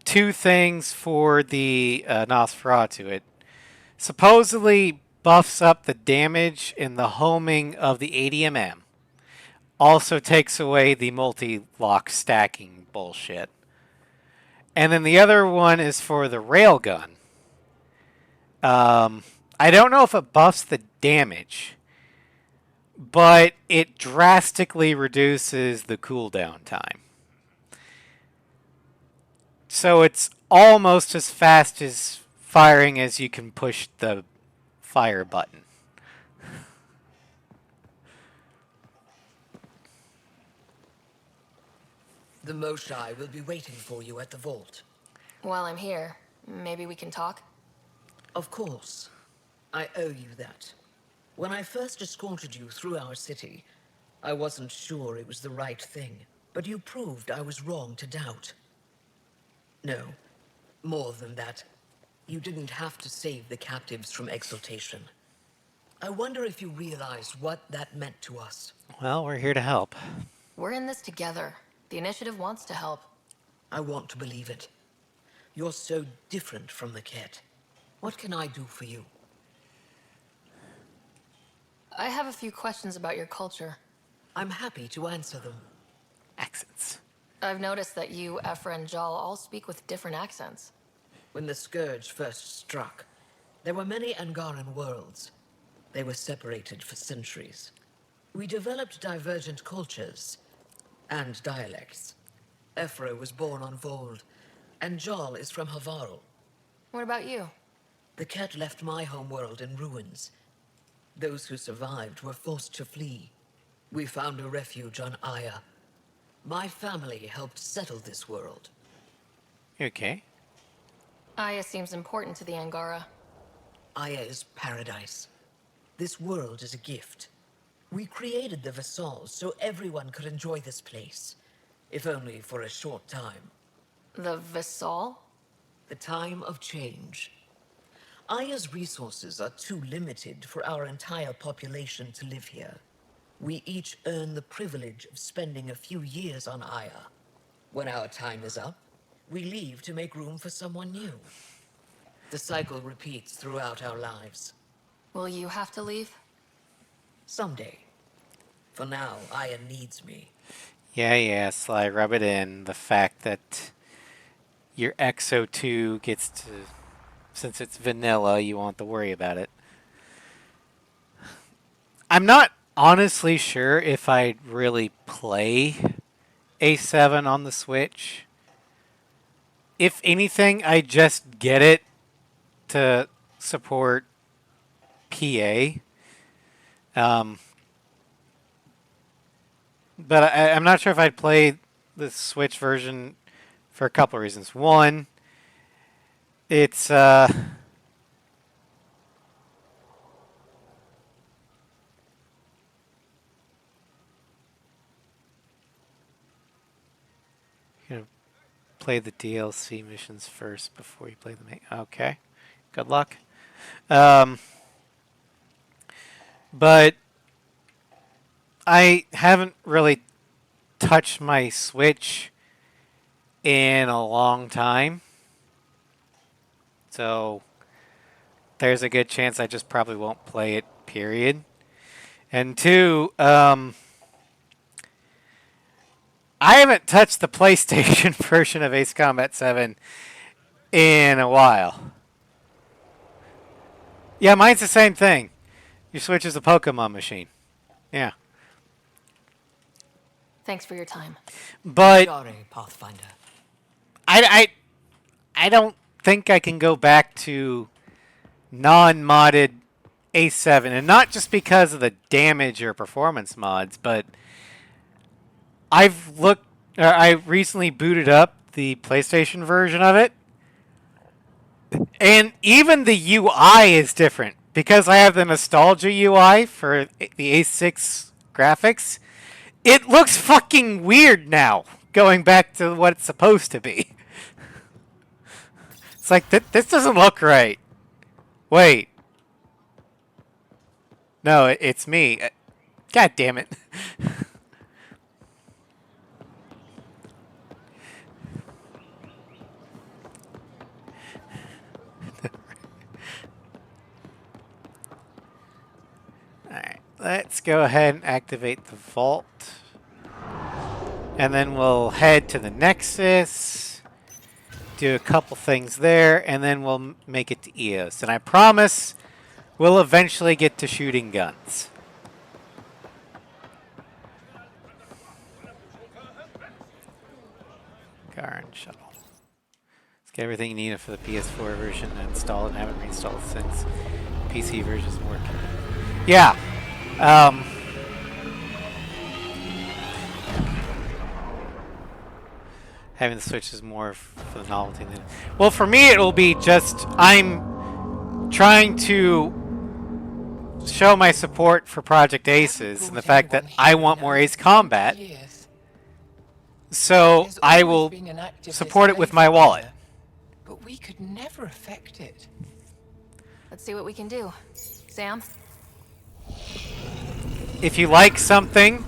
2 things for the Nosferatu. It supposedly buffs up the damage in the homing of the ADMM. Also takes away the multi-lock stacking bullshit. And then the other one is for the railgun. I don't know if it buffs the damage, but it drastically reduces the cooldown time. So it's almost as fast as firing as you can push the fire button. The Moshai will be waiting for you at the vault. While I'm here, maybe we can talk? Of course. I owe you that. When I first escorted you through our city, I wasn't sure it was the right thing, but you proved I was wrong to doubt. No, more than that. You didn't have to save the captives from exaltation. I wonder if you realized what that meant to us. Well, we're here to help. We're in this together. The initiative wants to help. I want to believe it. You're so different from the Ket. What can I do for you? I have a few questions about your culture. I'm happy to answer them. Accents. I've noticed that you, Ephra, and Jal all speak with different accents. When the Scourge first struck, there were many Angaran worlds. They were separated for centuries. We developed divergent cultures and dialects. Ephra was born on Vold, and Jal is from Havarl. What about you? The Ket left my homeworld in ruins. Those who survived were forced to flee. We found a refuge on Aya. My family helped settle this world. Okay. Aya seems important to the Angara. Aya is paradise. This world is a gift. We created the Vassals so everyone could enjoy this place, if only for a short time. The Vassal? The time of change. Aya's resources are too limited for our entire population to live here. We each earn the privilege of spending a few years on Aya. When our time is up, we leave to make room for someone new. The cycle repeats throughout our lives. Will you have to leave? Someday. For now, Aya needs me. Yeah, Sly, rub it in. The fact that your XO2 gets to, since it's vanilla, you won't have to worry about it. I'm not honestly sure if I'd really play A7 on the Switch. If anything, I just get it to support PA. But I'm not sure if I'd play the Switch version for a couple of reasons. One, it's you're gonna play the DLC missions first before you play the main. Okay, good luck. But I haven't really touched my Switch in a long time. So there's a good chance I just probably won't play it, period. And two, I haven't touched the PlayStation version of Ace Combat 7 in a while. Yeah, mine's the same thing. Your Switch is a Pokemon machine. Yeah. Thanks for your time. But Sorry, Pathfinder. I don't think I can go back to non-modded A7, and not just because of the damage or performance mods, but I recently booted up the PlayStation version of it, and even the UI is different because I have the nostalgia UI for the A6 graphics. It looks fucking weird now, going back to what it's supposed to be. It's like, this doesn't look right. Wait. No, it's me. God damn it. Alright, let's go ahead and activate the vault. And then we'll head to the Nexus, do a couple things there, and then we'll make it to EOS. And I promise we'll eventually get to shooting guns. Car and shuttle. Let's get everything you need for the PS4 version installed, and haven't reinstalled since PC version's working. Yeah. Having the Switch is more for the novelty than... Well, for me, it will be just... I'm trying to show my support for Project Aces and the fact that I want more Ace Combat. So I will support it with my wallet. But we could never affect it. Let's see what we can do. Sam? If you like something,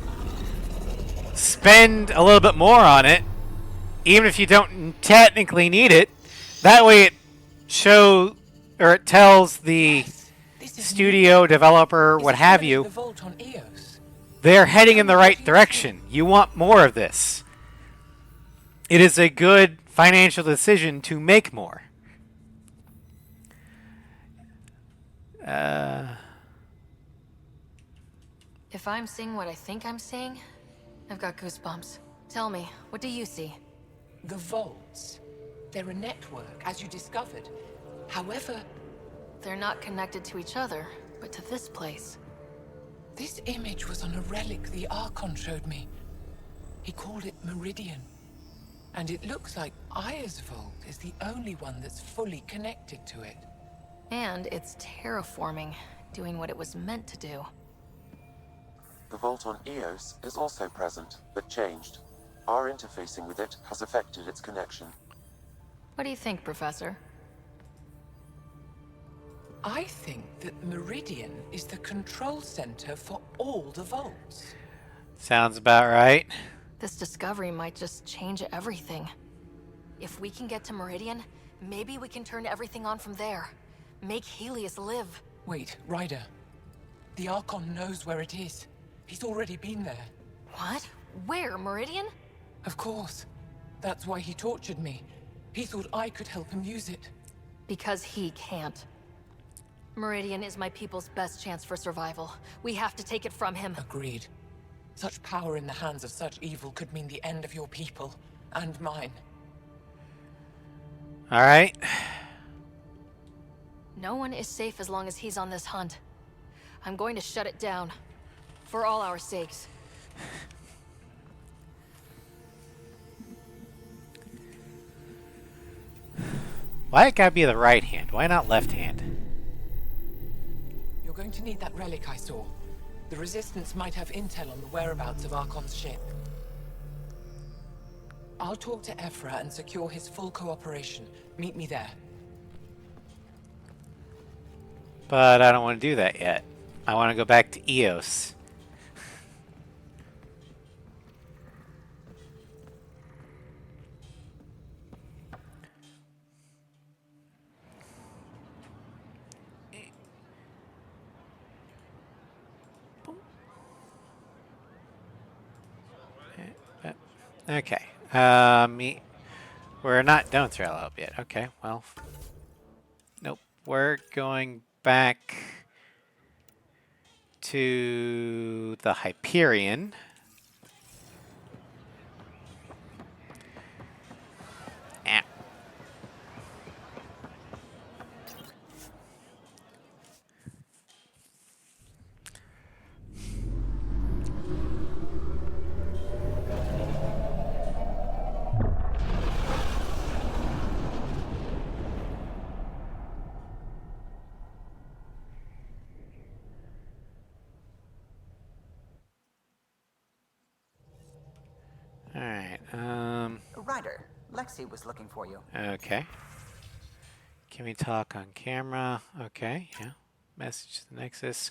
spend a little bit more on it, even if you don't technically need it. That way it it tells the studio, developer, what have you, they're heading in the right direction. You want more of this. It is a good financial decision to make more. If I'm seeing what I think I'm seeing, I've got goosebumps. Tell me, what do you see? The vaults. They're a network, as you discovered. However... They're not connected to each other. but to this place. This image was on a relic the Archon showed me. He called it Meridian. And it looks like Aya's vault is the only one that's fully connected to it. And it's terraforming, doing what it was meant to do. The vault on Eos is also present, but changed. Our interfacing with it has affected its connection. What do you think, Professor? I think that Meridian is the control center for all the vaults. Sounds about right. This discovery might just change everything. If we can get to Meridian, maybe we can turn everything on from there. Make Helios live. Wait, Ryder. The Archon knows where it is. He's already been there. What? Where? Meridian? Of course. That's why he tortured me. He thought I could help him use it. Because he can't. Meridian is my people's best chance for survival. We have to take it from him. Agreed. Such power in the hands of such evil could mean the end of your people. And mine. Alright. No one is safe as long as he's on this hunt. I'm going to shut it down. For all our sakes. Why it gotta be the right hand? Why not left hand? You're going to need that relic I saw. The Resistance might have intel on the whereabouts of Archon's ship. I'll talk to Ephra and secure his full cooperation. Meet me there. But I don't want to do that yet. I want to go back to Eos. Okay. We're not done with Trail Up yet. Okay, well. Nope. We're going back to the Hyperion. Ah. Alright, Ryder, Lexi was looking for you. okay. Can we talk on camera? Okay, yeah. Message to the Nexus.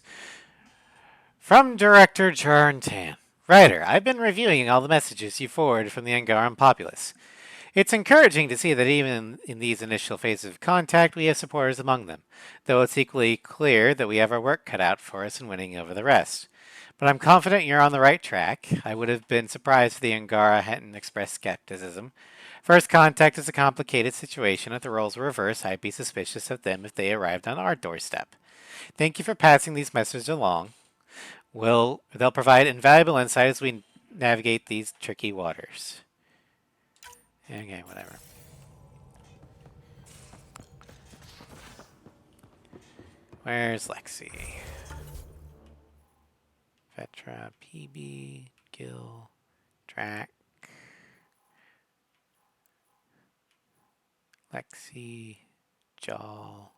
From Director Jarntan. Ryder, I've been reviewing all the messages you forwarded from the Angaran populace. It's encouraging to see that even in these initial phases of contact, we have supporters among them, though it's equally clear that we have our work cut out for us in winning over the rest. But I'm confident you're on the right track. I would have been surprised if the Angara hadn't expressed skepticism. First contact is a complicated situation. If the roles were reversed, I'd be suspicious of them if they arrived on our doorstep. Thank you for passing these messages along. They'll provide invaluable insight as we navigate these tricky waters. Okay, whatever. Where's Lexi? Vetra, PB, Gil, Drac, Lexi, Jal,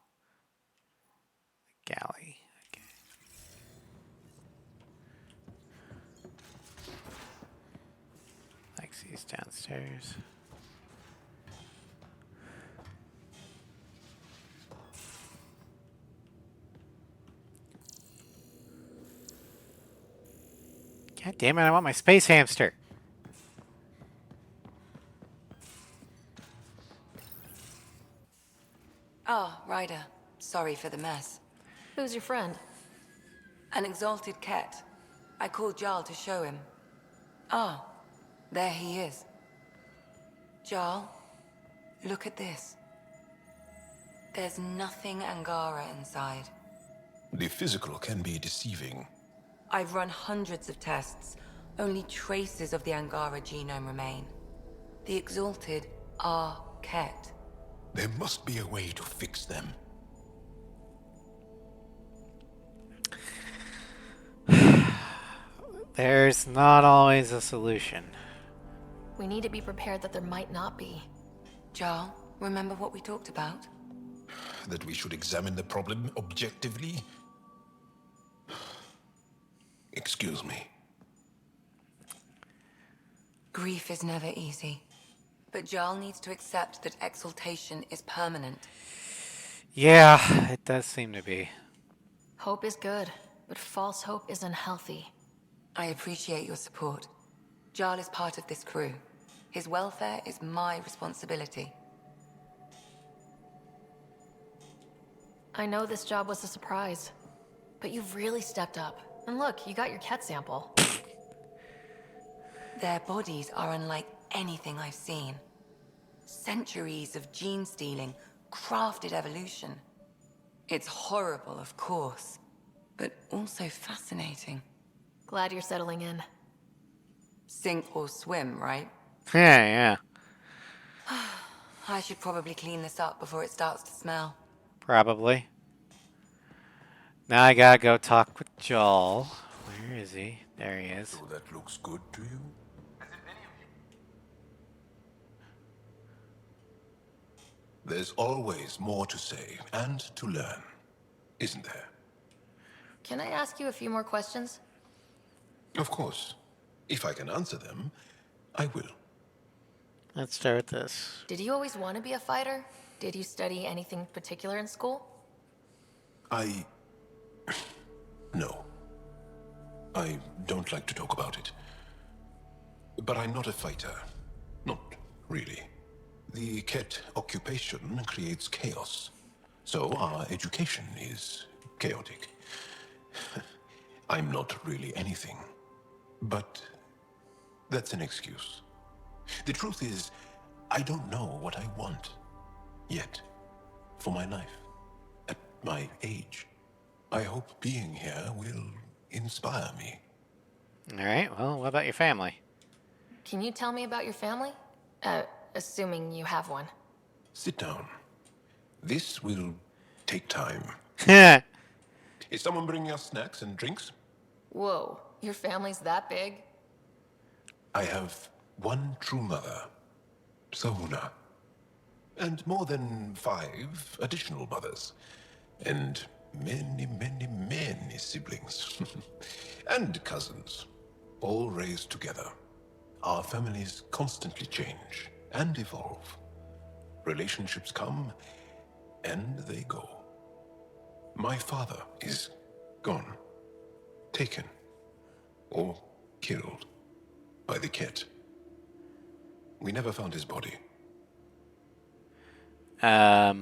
Galley. Okay. Lexi's downstairs. God damn it, I want my space hamster. Ah, Ryder. Sorry for the mess. Who's your friend? An exalted cat. I called Jarl to show him. Ah, there he is. Jarl, look at this. There's nothing Angara inside. The physical can be deceiving. I've run hundreds of tests. Only traces of the Angara genome remain. The exalted are Ket. There must be a way to fix them. There's not always a solution. We need to be prepared that there might not be. Jarl, remember what we talked about? That we should examine the problem objectively? Excuse me. Grief is never easy. But Jarl needs to accept that exaltation is permanent. Yeah, it does seem to be. Hope is good, but false hope is unhealthy. I appreciate your support. Jarl is part of this crew. His welfare is my responsibility. I know this job was a surprise, but you've really stepped up. And look, you got your cat sample. Their bodies are unlike anything I've seen. Centuries of gene stealing, crafted evolution. It's horrible, of course, but also fascinating. Glad you're settling in. Sink or swim, right? Yeah. I should probably clean this up before it starts to smell. Probably. Now I gotta go talk with Joel. Where is he? There he is. So that looks good to you? There's always more to say and to learn, isn't there? Can I ask you a few more questions? Of course. If I can answer them, I will. Let's start with this. Did you always want to be a fighter? Did you study anything particular in school? No. I don't like to talk about it. But I'm not a fighter. Not really. The Ket occupation creates chaos. So our education is chaotic. I'm not really anything. But that's an excuse. The truth is, I don't know what I want. Yet. For my life. At my age. I hope being here will inspire me. Alright, well, what about your family? Can you tell me about your family? Assuming you have one. Sit down. This will take time. Is someone bringing us snacks and drinks? Whoa, your family's that big? I have one true mother, Sahuna, and more than 5 additional mothers, and many, many, many siblings, and cousins, all raised together. Our families constantly change and evolve. Relationships come and they go. My father is gone, taken, or killed by the Ket. We never found his body. My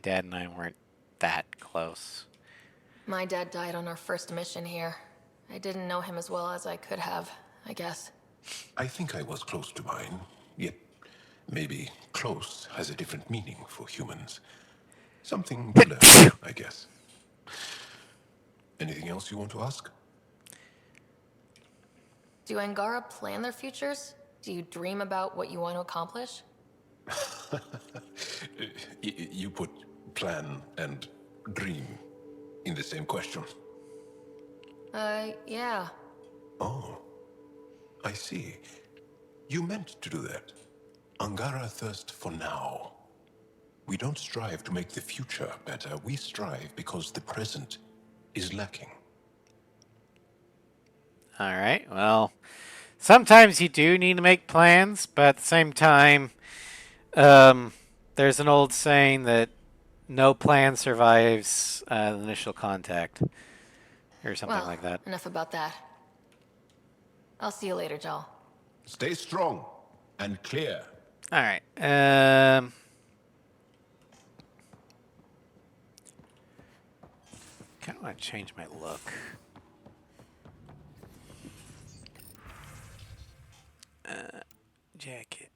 dad and I weren't that close. My dad died on our first mission here. I didn't know him as well as I could have, I guess. I think I was close to mine, yet maybe close has a different meaning for humans. Something to learn, I guess. Anything else you want to ask? Do Angara plan their futures? Do you dream about what you want to accomplish? You put plan and dream in the same question. Yeah. Oh, I see. You meant to do that. Angara thirst for now. We don't strive to make the future better. We strive because the present is lacking. Alright, well, sometimes you do need to make plans, but at the same time, there's an old saying that no plan survives initial contact. Or something like that. Enough about that. I'll see you later, Joel. Stay strong and clear. Alright, kind of want to change my look. Jacket.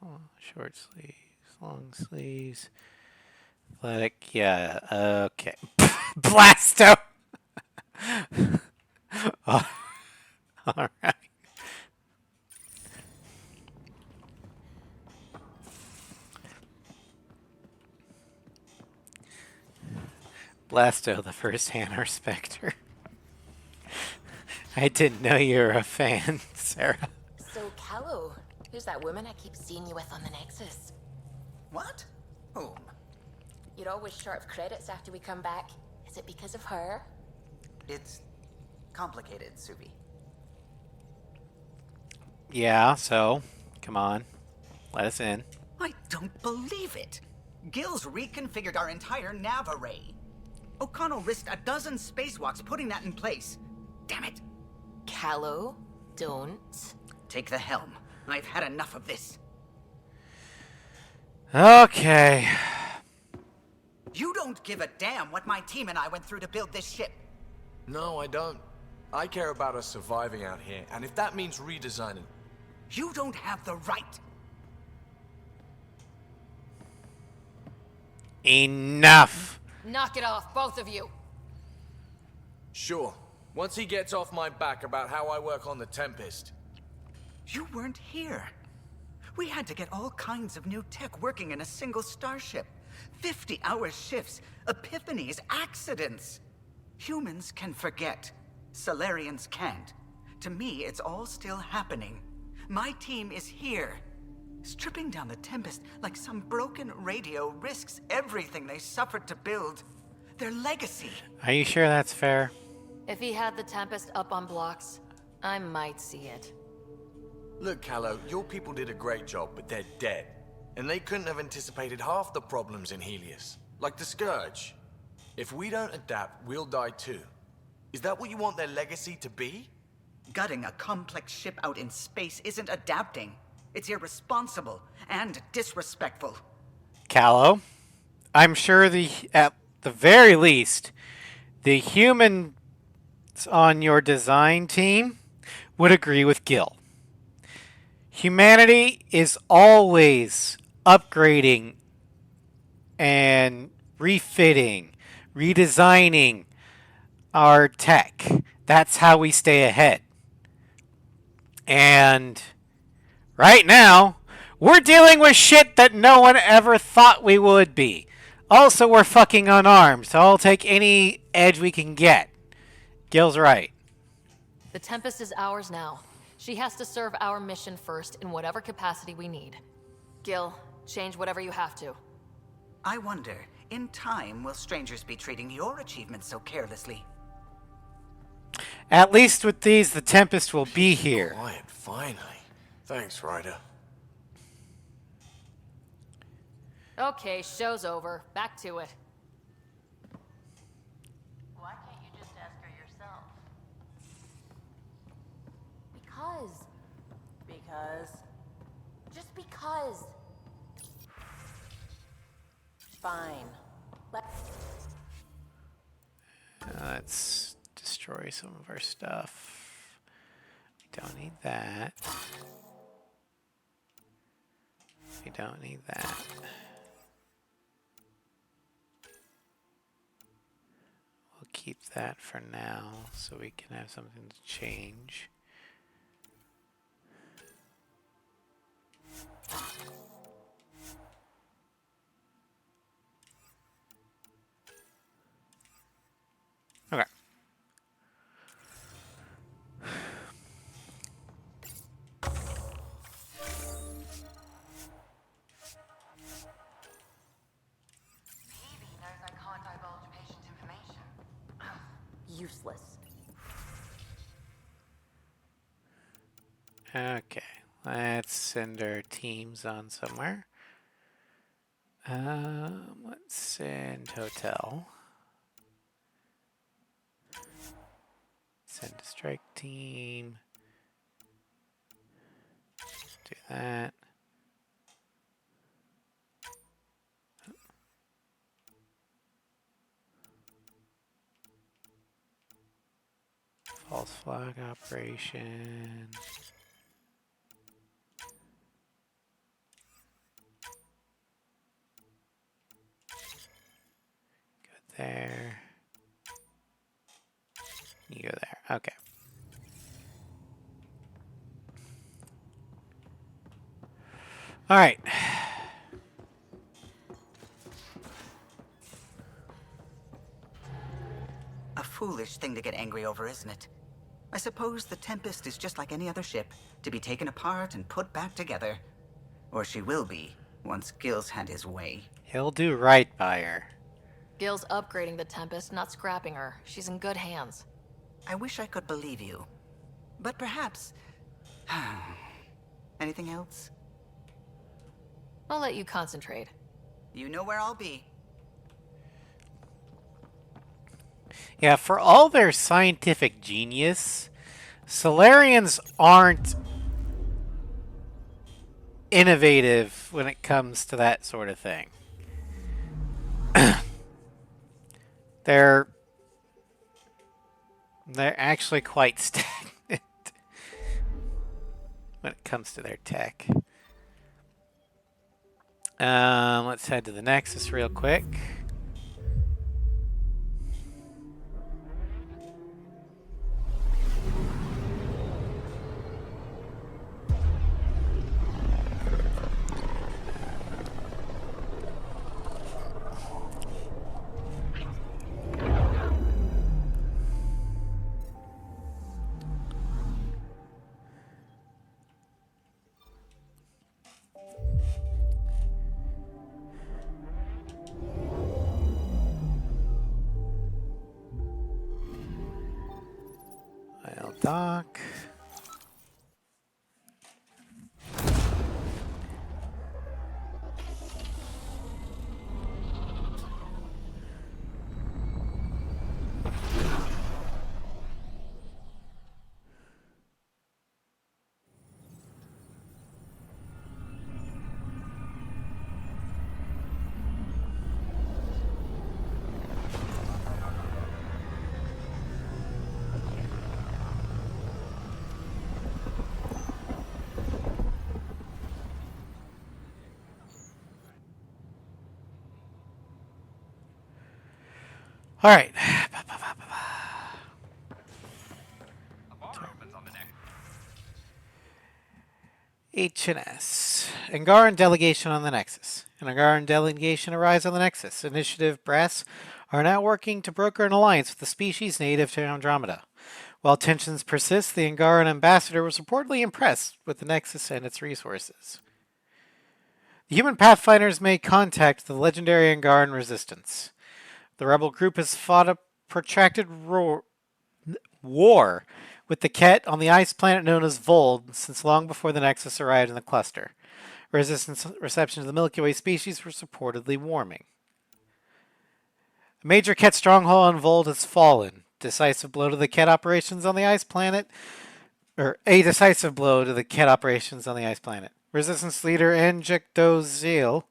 Oh, short sleeves, long sleeves. Athletic, yeah, okay. Blasto! Alright. Lesto, the first Hanar Spectre. I didn't know you were a fan, Sarah. So, Callow, who's that woman I keep seeing you with on the Nexus? What? Whom? You're always short of credits after we come back. Is it because of her? It's complicated, Suvi. Yeah, so, come on. Let us in. I don't believe it. Gil's reconfigured our entire nav array. O'Connell risked a dozen spacewalks putting that in place. Damn it. Callow, don't. Take the helm. I've had enough of this. Okay. You don't give a damn what my team and I went through to build this ship. No, I don't. I care about us surviving out here, and if that means redesigning... You don't have the right. Enough. Knock it off, both of you. Sure. Once he gets off my back about how I work on the Tempest. You weren't here. We had to get all kinds of new tech working in a single starship. 50-hour shifts, epiphanies, accidents. Humans can forget. Solarians can't. To me, it's all still happening. My team is here. Stripping down the Tempest like some broken radio risks everything they suffered to build. Their legacy. Are you sure that's fair? If he had the Tempest up on blocks, I might see it. Look, Callow, your people did a great job, but they're dead. And they couldn't have anticipated half the problems in Helios. Like the Scourge. If we don't adapt, we'll die too. Is that what you want their legacy to be? Gutting a complex ship out in space isn't adapting. It's irresponsible and disrespectful. Callow, I'm sure at the very least, the humans on your design team would agree with Gil. Humanity is always upgrading and refitting, redesigning our tech. That's how we stay ahead. And right now, we're dealing with shit that no one ever thought we would be. Also, we're fucking unarmed, so I'll take any edge we can get. Gil's right. The Tempest is ours now. She has to serve our mission first in whatever capacity we need. Gil, change whatever you have to. I wonder, in time, will strangers be treating your achievements so carelessly? At least with these, the Tempest will be here. Quiet, finally. Thanks, Ryder. Okay, show's over. Back to it. Why can't you just ask her yourself? Because. Because... Just because. Fine. Let's destroy some of our stuff. We don't need that. We don't need that. We'll keep that for now so we can have something to change. Okay. Useless. Okay, let's send our teams on somewhere. Let's send hotel. Send a strike team. Do that. False flag operation. Go there. You go there. Okay. All right. thing to get angry over, isn't it? I suppose the Tempest is just like any other ship, to be taken apart and put back together. Or she will be, once Gil's had his way. He'll do right by her. Gil's upgrading the Tempest, not scrapping her. She's in good hands. I wish I could believe you. But perhaps... Anything else? I'll let you concentrate. You know where I'll be. Yeah, for all their scientific genius, Solarians aren't innovative when it comes to that sort of thing. They're actually quite stagnant when it comes to their tech. Let's head to the Nexus real quick. I'll dock. All right. H&S. Angaran delegation on the Nexus. An Angaran delegation arrives on the Nexus. Initiative brass are now working to broker an alliance with the species native to Andromeda. While tensions persist, the Angaran ambassador was reportedly impressed with the Nexus and its resources. The human pathfinders may contact the legendary Angaran resistance. The rebel group has fought a protracted war with the Ket on the ice planet known as Vold since long before the Nexus arrived in the cluster. Resistance reception of the Milky Way species was reportedly warming. A major Ket stronghold on Vold has fallen. Decisive blow to the Ket operations on the ice planet. A decisive blow to the Ket operations on the ice planet. Resistance leader Anjekdozil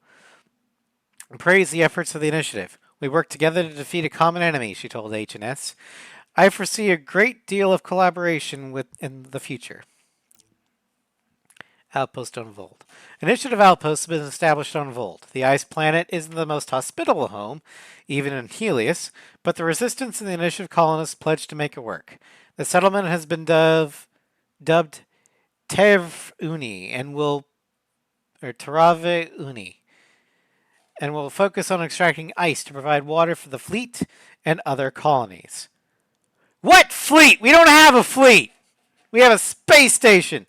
praised the efforts of the initiative. We work together to defeat a common enemy, she told H&S. I foresee a great deal of collaboration in the future. Outpost on Vold. Initiative outposts have been established on Vold. The ice planet isn't the most hospitable home, even in Helios, but the resistance and the initiative colonists pledged to make it work. The settlement has been dubbed Tev Uni and Terave Uni, and will focus on extracting ice to provide water for the fleet and other colonies. What fleet? We don't have a fleet! We have a space station!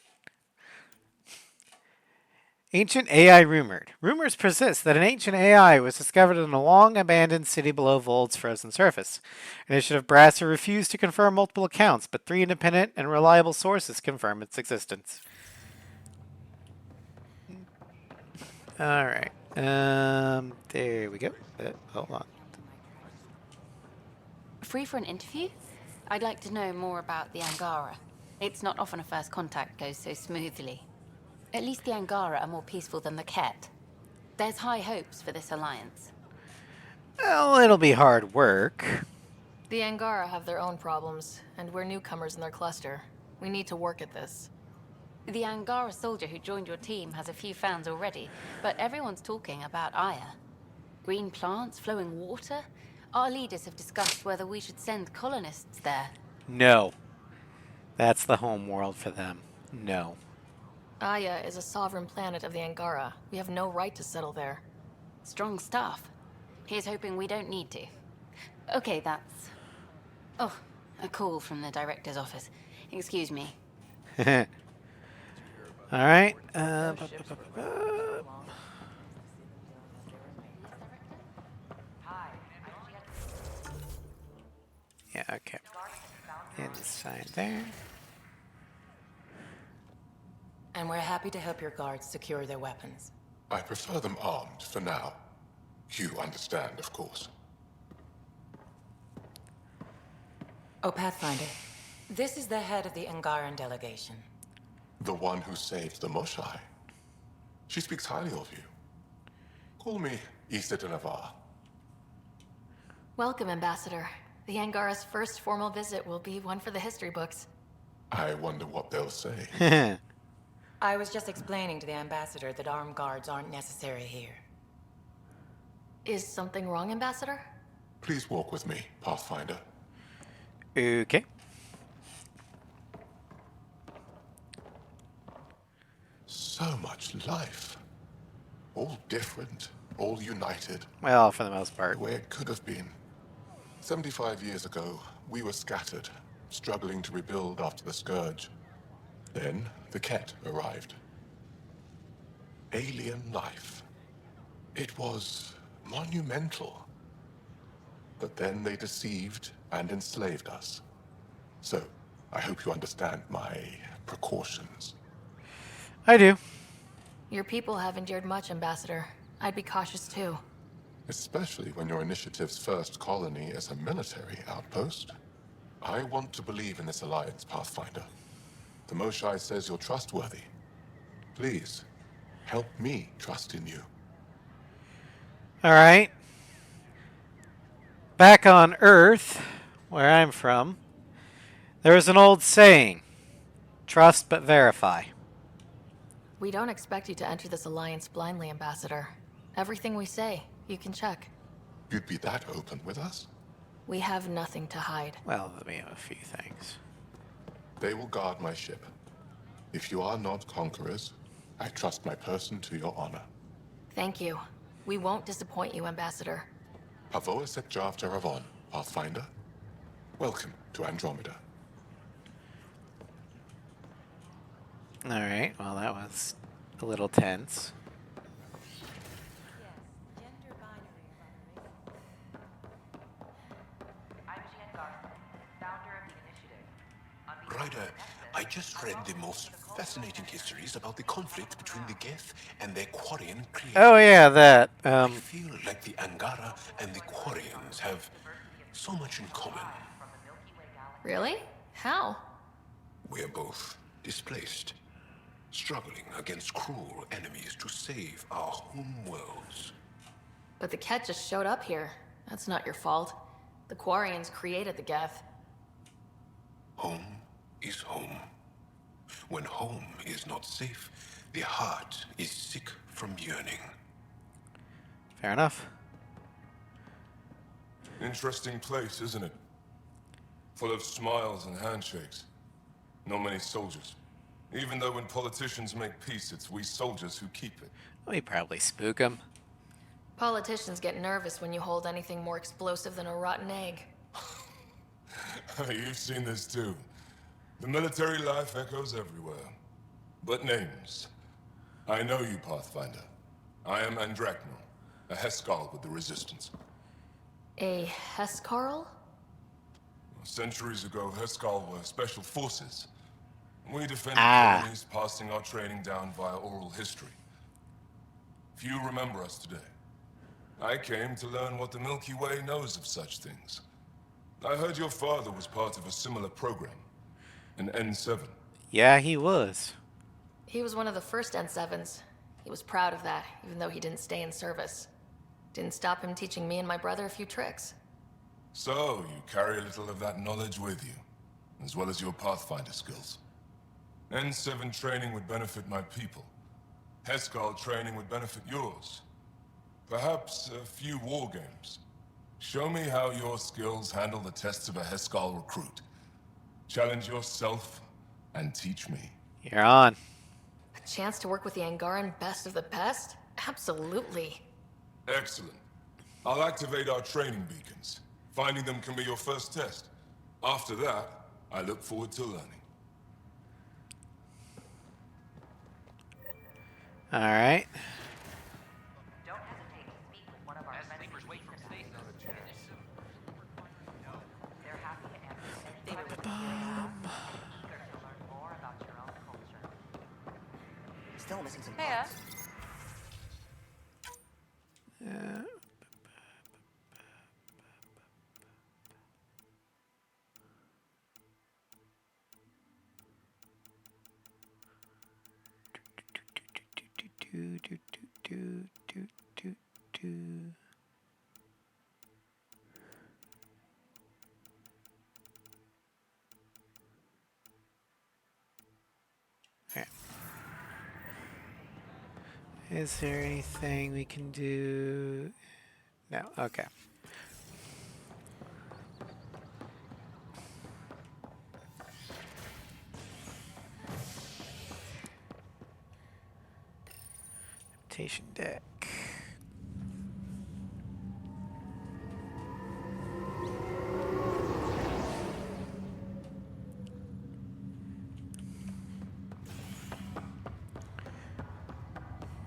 Ancient AI rumored. Rumors persist that an ancient AI was discovered in a long-abandoned city below Vold's frozen surface. Initiative Brasser refused to confirm multiple accounts, but 3 independent and reliable sources confirm its existence. Alright. There we go. Hold on. Free for an interview? I'd like to know more about the Angara. It's not often a first contact goes so smoothly. At least the Angara are more peaceful than the Ket. There's high hopes for this alliance. Well, it'll be hard work. The Angara have their own problems, and we're newcomers in their cluster. We need to work at this. The Angara soldier who joined your team has a few fans already, but everyone's talking about Aya. Green plants, flowing water? Our leaders have discussed whether we should send colonists there. No. That's the home world for them. No. Aya is a sovereign planet of the Angara. We have no right to settle there. Strong stuff. Here's hoping we don't need to. Okay, that's... Oh, A call from the director's office. Excuse me. All right. Yeah, okay. Inside there. And we're happy to help your guards secure their weapons. I prefer them armed for now. You understand, of course. Oh, Pathfinder. This is the head of the Angaran delegation. The one who saved the Moshai. She speaks highly of you. Call me Issa de Navarre. Welcome, Ambassador. The Angara's first formal visit will be one for the history books. I wonder what they'll say. I was just explaining to the Ambassador that armed guards aren't necessary here. Is something wrong, Ambassador? Please walk with me, Pathfinder. Okay. So much life. All different, all united. Well, for the most part. The way it could have been. 75 years ago, we were scattered, struggling to rebuild after the Scourge. Then, the Ket arrived. Alien life. It was monumental. But then they deceived and enslaved us. So, I hope you understand my precautions. I do. Your people have endured much, Ambassador. I'd be cautious too. Especially when your initiative's first colony is a military outpost. I want to believe in this alliance, Pathfinder. The Moshai says you're trustworthy. Please, help me trust in you. All right. Back on Earth, where I'm from, there was an old saying, trust but verify. We don't expect you to enter this alliance blindly, Ambassador. Everything we say, you can check. You'd be that open with us? We have nothing to hide. Well, we have a few things. They will guard my ship. If you are not conquerors, I trust my person to your honor. Thank you. We won't disappoint you, Ambassador. Pavoa set Jav Teravon, Pathfinder. Welcome to Andromeda. All right. Well, that was a little tense. Ryder, I just read the most fascinating histories about the conflict between the Geth and their Quarian creators. Oh, yeah, that. I feel like the Angara and the Quarians have so much in common. Really? How? We're both displaced, struggling against cruel enemies to save our home worlds. But the Ket just showed up here. That's not your fault. The Quarians created the Geth. Home is home. When home is not safe, the heart is sick from yearning. Fair enough. Interesting place, isn't it? Full of smiles and handshakes. Not many soldiers. Even though when politicians make peace, it's we soldiers who keep it. We probably spook them. Politicians get nervous when you hold anything more explosive than a rotten egg. You've seen this too. The military life echoes everywhere. But names. I know you, Pathfinder. I am Andraknor, a Heskal with the Resistance. A Hescarl? Centuries ago, Heskal were special forces. We defended colonies, passing our training down via oral history. Few remember us today. I came to learn what the Milky Way knows of such things. I heard your father was part of a similar program. An N7. Yeah, he was. He was one of the first N7s. He was proud of that, even though he didn't stay in service. Didn't stop him teaching me and my brother a few tricks. So, you carry a little of that knowledge with you, as well as your Pathfinder skills. N7 training would benefit my people. Heskal training would benefit yours. Perhaps a few war games. Show me how your skills handle the tests of a Heskal recruit. Challenge yourself and teach me. You're on. A chance to work with the Angaran best of the best? Absolutely. Excellent. I'll activate our training beacons. Finding them can be your first test. After that, I look forward to learning. All right. Still missing some Hiya. parts. Okay. Is there anything we can do? No. Okay. Invitation deck.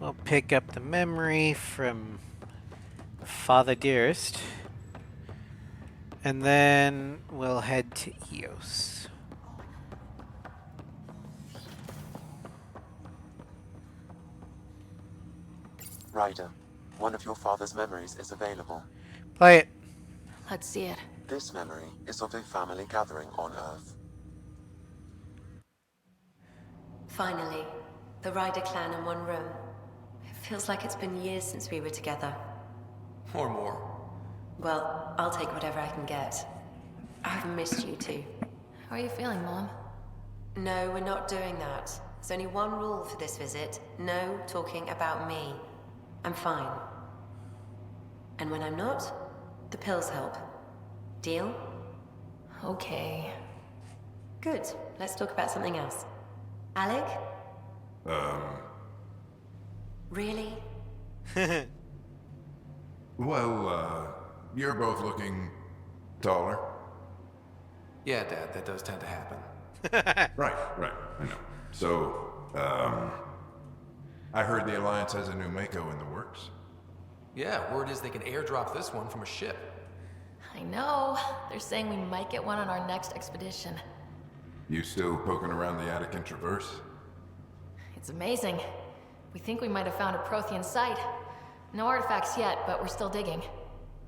We'll pick up the memory from Father Dearest. And then we'll head to Eos. Ryder, one of your father's memories is available. Play it. Let's see it. This memory is of a family gathering on Earth. Finally, the Ryder clan in one room. It feels like it's been years since we were together. Or more. Well, I'll take whatever I can get. I've missed you too. How are you feeling, Mom? No, we're not doing that. There's only one rule for this visit. No talking about me. I'm fine. And when I'm not, the pills help. Deal? Okay. Good. Let's talk about something else. Alec? Really? Well, you're both looking taller. Yeah, Dad, that does tend to happen. Right, I know. So, I heard the Alliance has a new Mako in the works. Yeah, word is they can airdrop this one from a ship. I know. They're saying we might get one on our next expedition. You still poking around the Attican Traverse? It's amazing. We think we might have found a Prothean site. No artifacts yet, but we're still digging.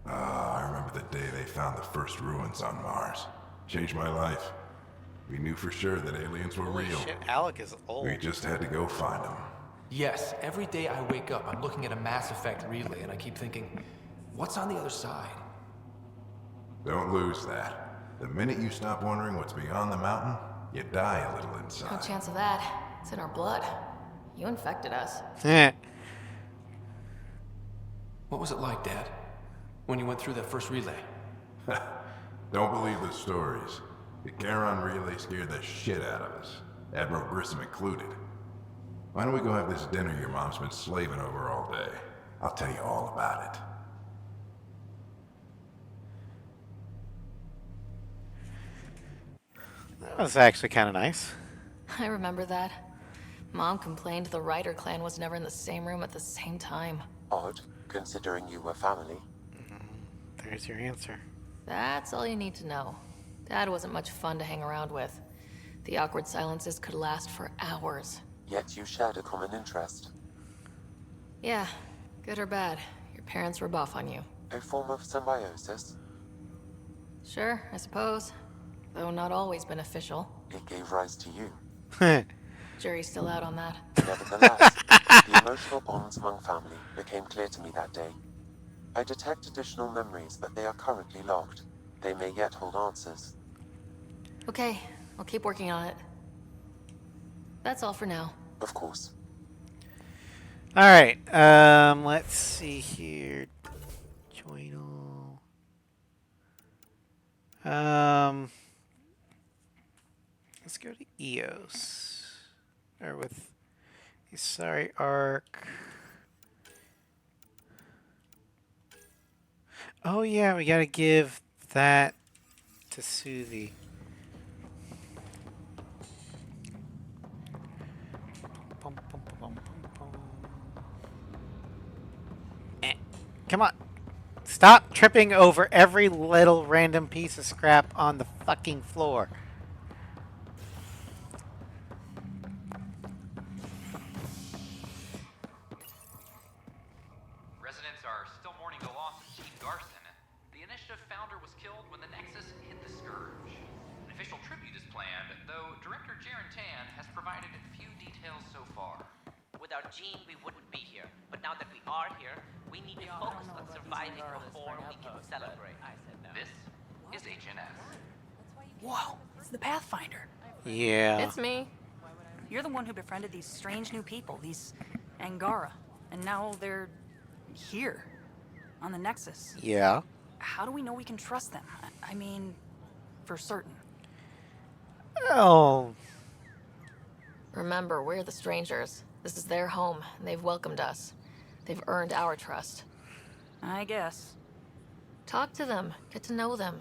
I remember the day they found the first ruins on Mars. Changed my life. We knew for sure that aliens were real. Shit, Alec is old. We just had to go find them. Yes, every day I wake up, I'm looking at a Mass Effect relay, and I keep thinking, what's on the other side? Don't lose that. The minute you stop wondering what's beyond the mountain, you die a little inside. No chance of that. It's in our blood. You infected us. What was it like, Dad? When you went through that first relay? Don't believe the stories. The Charon relay scared the shit out of us. Admiral Grissom included. Why don't we go have this dinner your mom's been slaving over all day? I'll tell you all about it. That was actually kind of nice. I remember that. Mom complained the Ryder clan was never in the same room at the same time. Odd, considering you were family. There's your answer. That's all you need to know. Dad wasn't much fun to hang around with. The awkward silences could last for hours. Yet you shared a common interest. Yeah, good or bad, your parents rub off on you. A form of symbiosis. Sure, I suppose. Though not always beneficial. It gave rise to you. Jury's still out on that. Nevertheless, the emotional bonds among family became clear to me that day. I detect additional memories, but they are currently locked. They may yet hold answers. Okay, I'll keep working on it. That's all for now. Of course. All right. Let's see here. Join all. Let's go to Eos. Or with the Sorry Arc. Oh yeah, we gotta give that to soothe the... Come on. Stop tripping over every little random piece of scrap on the fucking floor. Residents are still mourning the loss of Chief Garson. The initiative founder was killed when the Nexus hit the Scourge. An official tribute is planned, though Director Jaren Tan has provided few details so far. Without Jean, we wouldn't be here. But now that we are here, we need to focus on surviving before we can celebrate. This is HNS. Whoa, it's the Pathfinder. Yeah. It's me. You're the one who befriended these strange new people, these Angara. And now they're here, on the Nexus. Yeah. How do we know we can trust them? I mean, for certain. Oh. Remember, we're the strangers. This is their home, and they've welcomed us. They've earned our trust. I guess. Talk to them. Get to know them.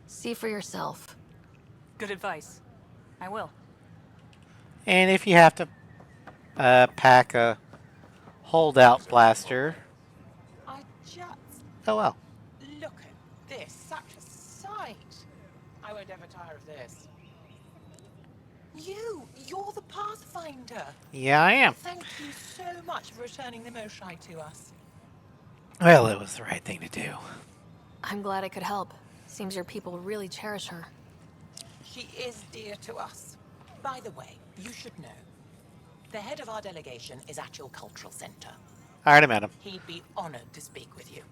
See for yourself. Good advice. I will. And if you have to pack a holdout blaster. I just... Oh, well. Look at this. Such a sight. I won't ever tire of this. You're the Pathfinder. Yeah, I am. Thank you so much for returning the Moshai to us. Well, it was the right thing to do. I'm glad I could help. Seems your people really cherish her. She is dear to us. By the way, you should know. The head of our delegation is at your cultural center. All right, I met him. He'd be honored to speak with you.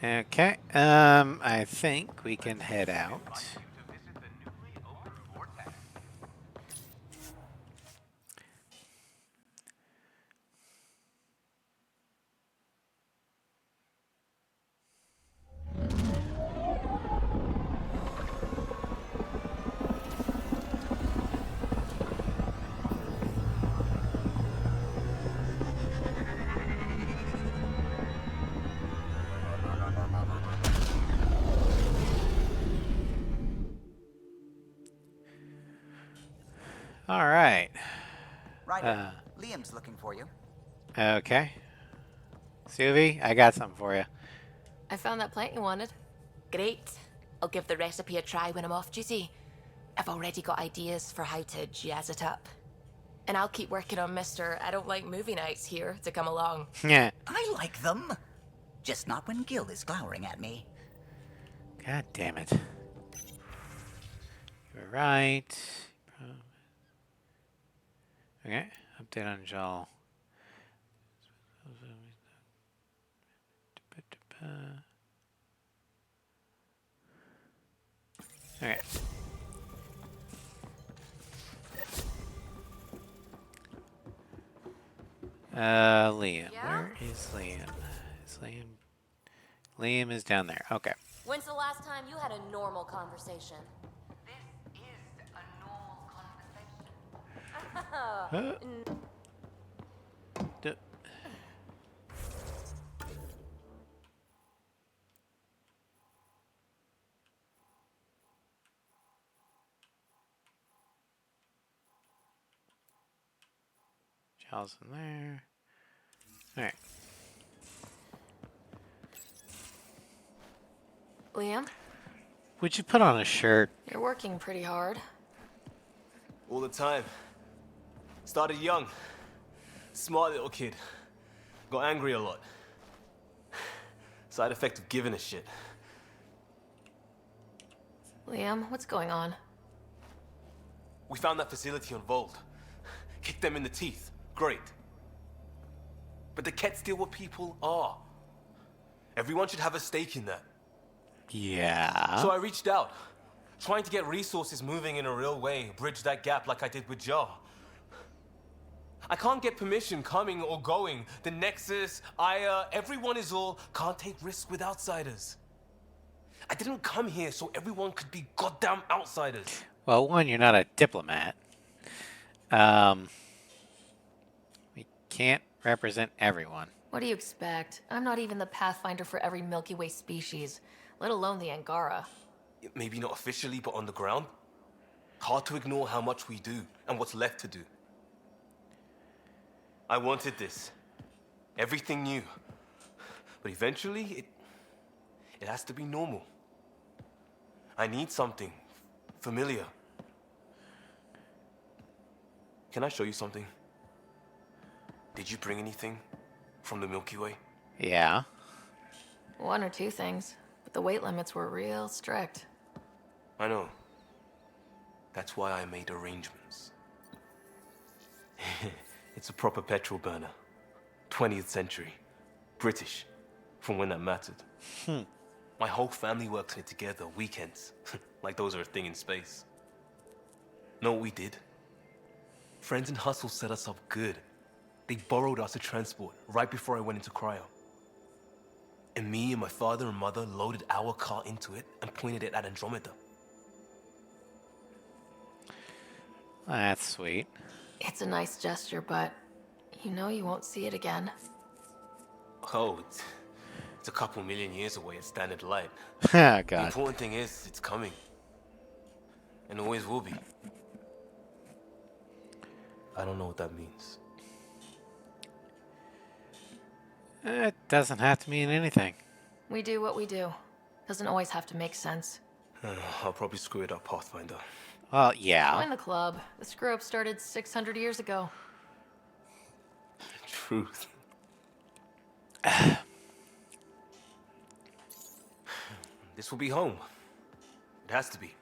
Okay. I think we can head out. All right. Ryder, Liam's looking for you. Okay. Suvi, I got something for you. I found that plant you wanted. Great. I'll give the recipe a try when I'm off duty. I've already got ideas for how to jazz it up. And I'll keep working on Mr. I don't like movie nights here to come along. Yeah. I like them. Just not when Gil is glowering at me. God damn it. You're right. Okay. Update on Jal. Okay. Liam. Yeah? Where is Liam? Is Liam is down there. Okay. When's the last time you had a normal conversation? D- Jal's in there. Alright. Liam, Would you put on a shirt? you're working pretty hard. All the time. Started young. Smart little kid. Got angry a lot. Side effect of giving a shit. Liam, what's going on? We found that facility on Vold. Kicked them in the teeth. Great. But the Ket's still what people are. Everyone should have a stake in that. Yeah. So I reached out. Trying to get resources moving in a real way. Bridge that gap like I did with Jar. I can't get permission coming or going. The Nexus, Aya, everyone is all can't take risks with outsiders. I didn't come here so everyone could be goddamn outsiders. Well, one, you're not a diplomat. We can't represent everyone. What do you expect? I'm not even the Pathfinder for every Milky Way species. let alone the Angara. Maybe not officially, but on the ground. Hard to ignore how much we do and what's left to do. I wanted this. Everything new. But eventually, it has to be normal. I need something familiar. Can I show you something? Did you bring anything from the Milky Way? Yeah. One or two things, but the weight limits were real strict. I know. That's why I made arrangements. It's a proper petrol burner. 20th century. British. From when that mattered. My whole family works in it together, weekends. Like those are a thing in space. Know what we did? Friends and Hustle set us up good. They borrowed us a transport right before I went into cryo. And me and my father and mother loaded our car into it and pointed it at Andromeda. That's sweet. It's a nice gesture, but you know you won't see it again. Oh, it's a couple million years away at standard light. Oh, God. The important thing is, it's coming. And always will be. I don't know what that means. It doesn't have to mean anything. We do what we do. Doesn't always have to make sense. I'll probably screw it up, Pathfinder. Well, yeah. Join the club. The screw-up started 600 years ago. Truth. This will be home. It has to be.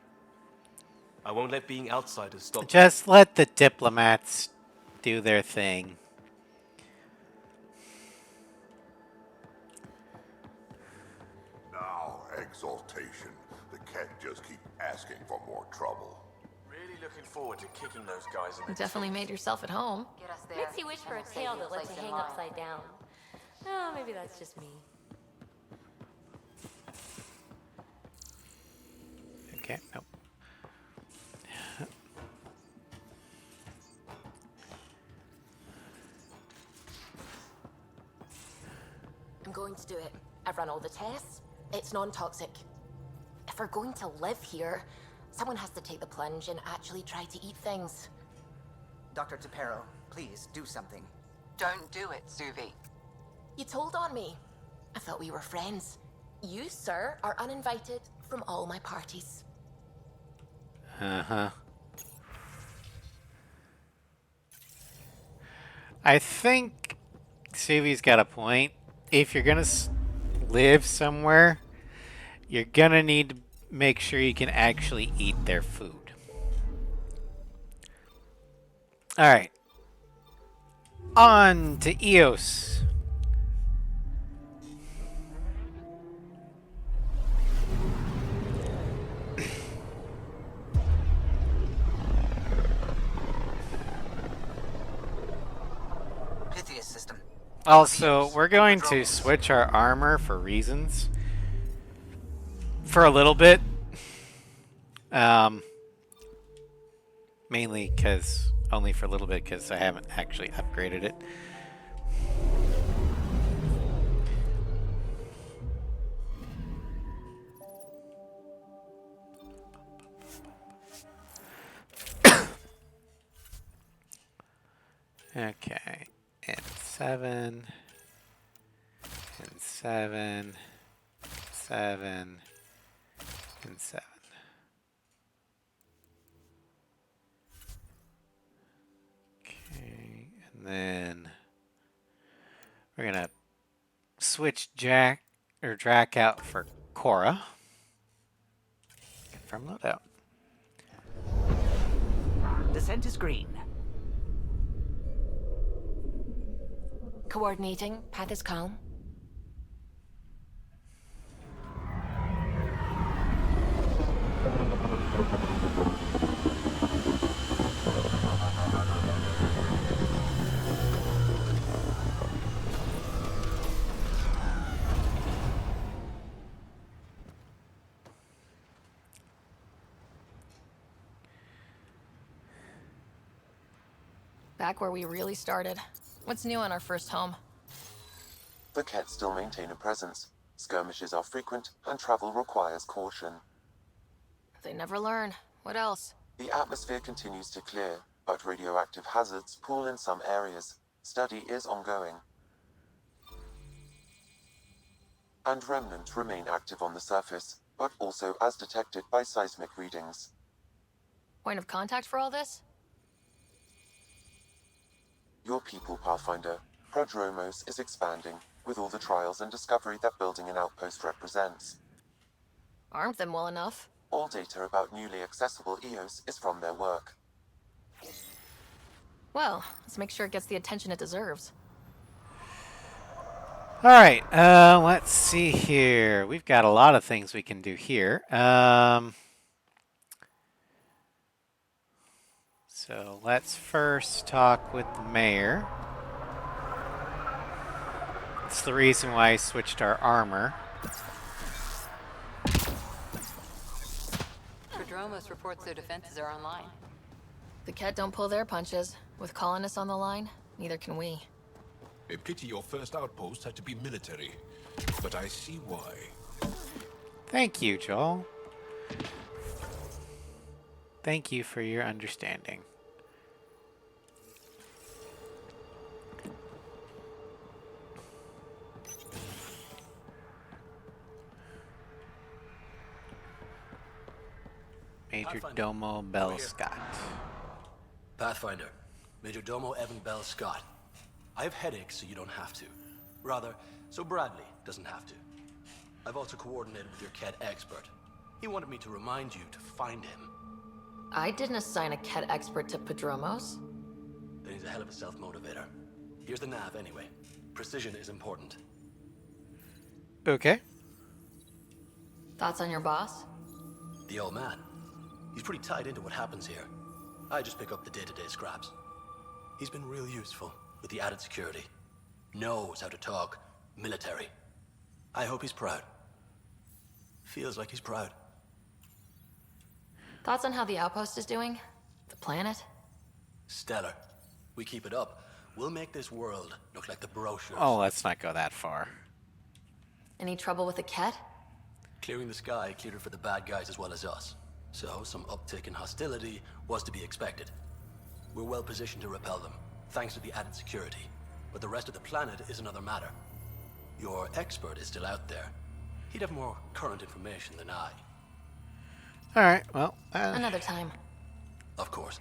I won't let being outsiders stop. Just let the diplomats do their thing. Now, exaltation. The Ket just keep asking for more trouble. Really looking forward to kicking those guys in You definitely made yourself at home. Get us there. Makes you wish for a tail that lets you hang upside down. Oh, maybe that's just me. Okay, nope. I'm going to do it. I've run all the tests. It's non-toxic. If we're going to live here, someone has to take the plunge and actually try to eat things. Dr. Tapero, please do something. Don't do it, Suvi. You told on me. I thought we were friends. You, sir, are uninvited from all my parties. Uh-huh. I think Suvi's got a point. If you're gonna live somewhere, you're gonna need to make sure you can actually eat their food. Alright. On to Eos. Pythias system. Also, we're going to switch our armor for reasons. For a little bit. Mainly because, only for a little bit because I haven't actually upgraded it. Okay, and 7, and 7, 7, and 7. Okay, and then we're gonna switch Drac out for Cora. Confirm loadout. Descent is green. Coordinating. Path is calm. Back where we really started. What's new on our first home? The Ket still maintain a presence. Skirmishes are frequent, and travel requires caution. They never learn. What else? The atmosphere continues to clear, but radioactive hazards pool in some areas. Study is ongoing. And remnants remain active on the surface, but also as detected by seismic readings. Point of contact for all this? Your people, Pathfinder. Prodromos is expanding, with all the trials and discovery that building an outpost represents. Armed them well enough. All data about newly accessible EOS is from their work. Well, let's make sure it gets the attention it deserves. All right, let's see here. We've got a lot of things we can do here. So let's first talk with the mayor. It's the reason why I switched our armor. Prodromos reports their defenses are online. The Ket don't pull their punches. With colonists on the line, neither can we. A pity your first outpost had to be military, but I see why. Thank you, Joel. Thank you for your understanding. Major Domo Bell Scott. Pathfinder, Major Domo Evan Bell Scott. I have headaches, so you don't have to. Rather, so Bradley doesn't have to. I've also coordinated with your Ket expert. He wanted me to remind you to find him. I didn't assign a Ket expert to Prodromos. Then he's a hell of a self-motivator. Here's the nav anyway. Precision is important. Okay. Thoughts on your boss? The old man. He's pretty tied into what happens here. I just pick up the day-to-day scraps. He's been real useful with the added security. Knows how to talk military. I hope he's proud. Feels like he's proud. Thoughts on how the outpost is doing? The planet? Stellar. We keep it up, we'll make this world look like the brochures. Oh, let's not go that far. Any trouble with the Ket? Clearing the sky cleared it for the bad guys as well as us. So some uptick in hostility was to be expected. We're well positioned to repel them, thanks to the added security. But the rest of the planet is another matter. Your expert is still out there. He'd have more current information than I. All right, well... Another time. Of course.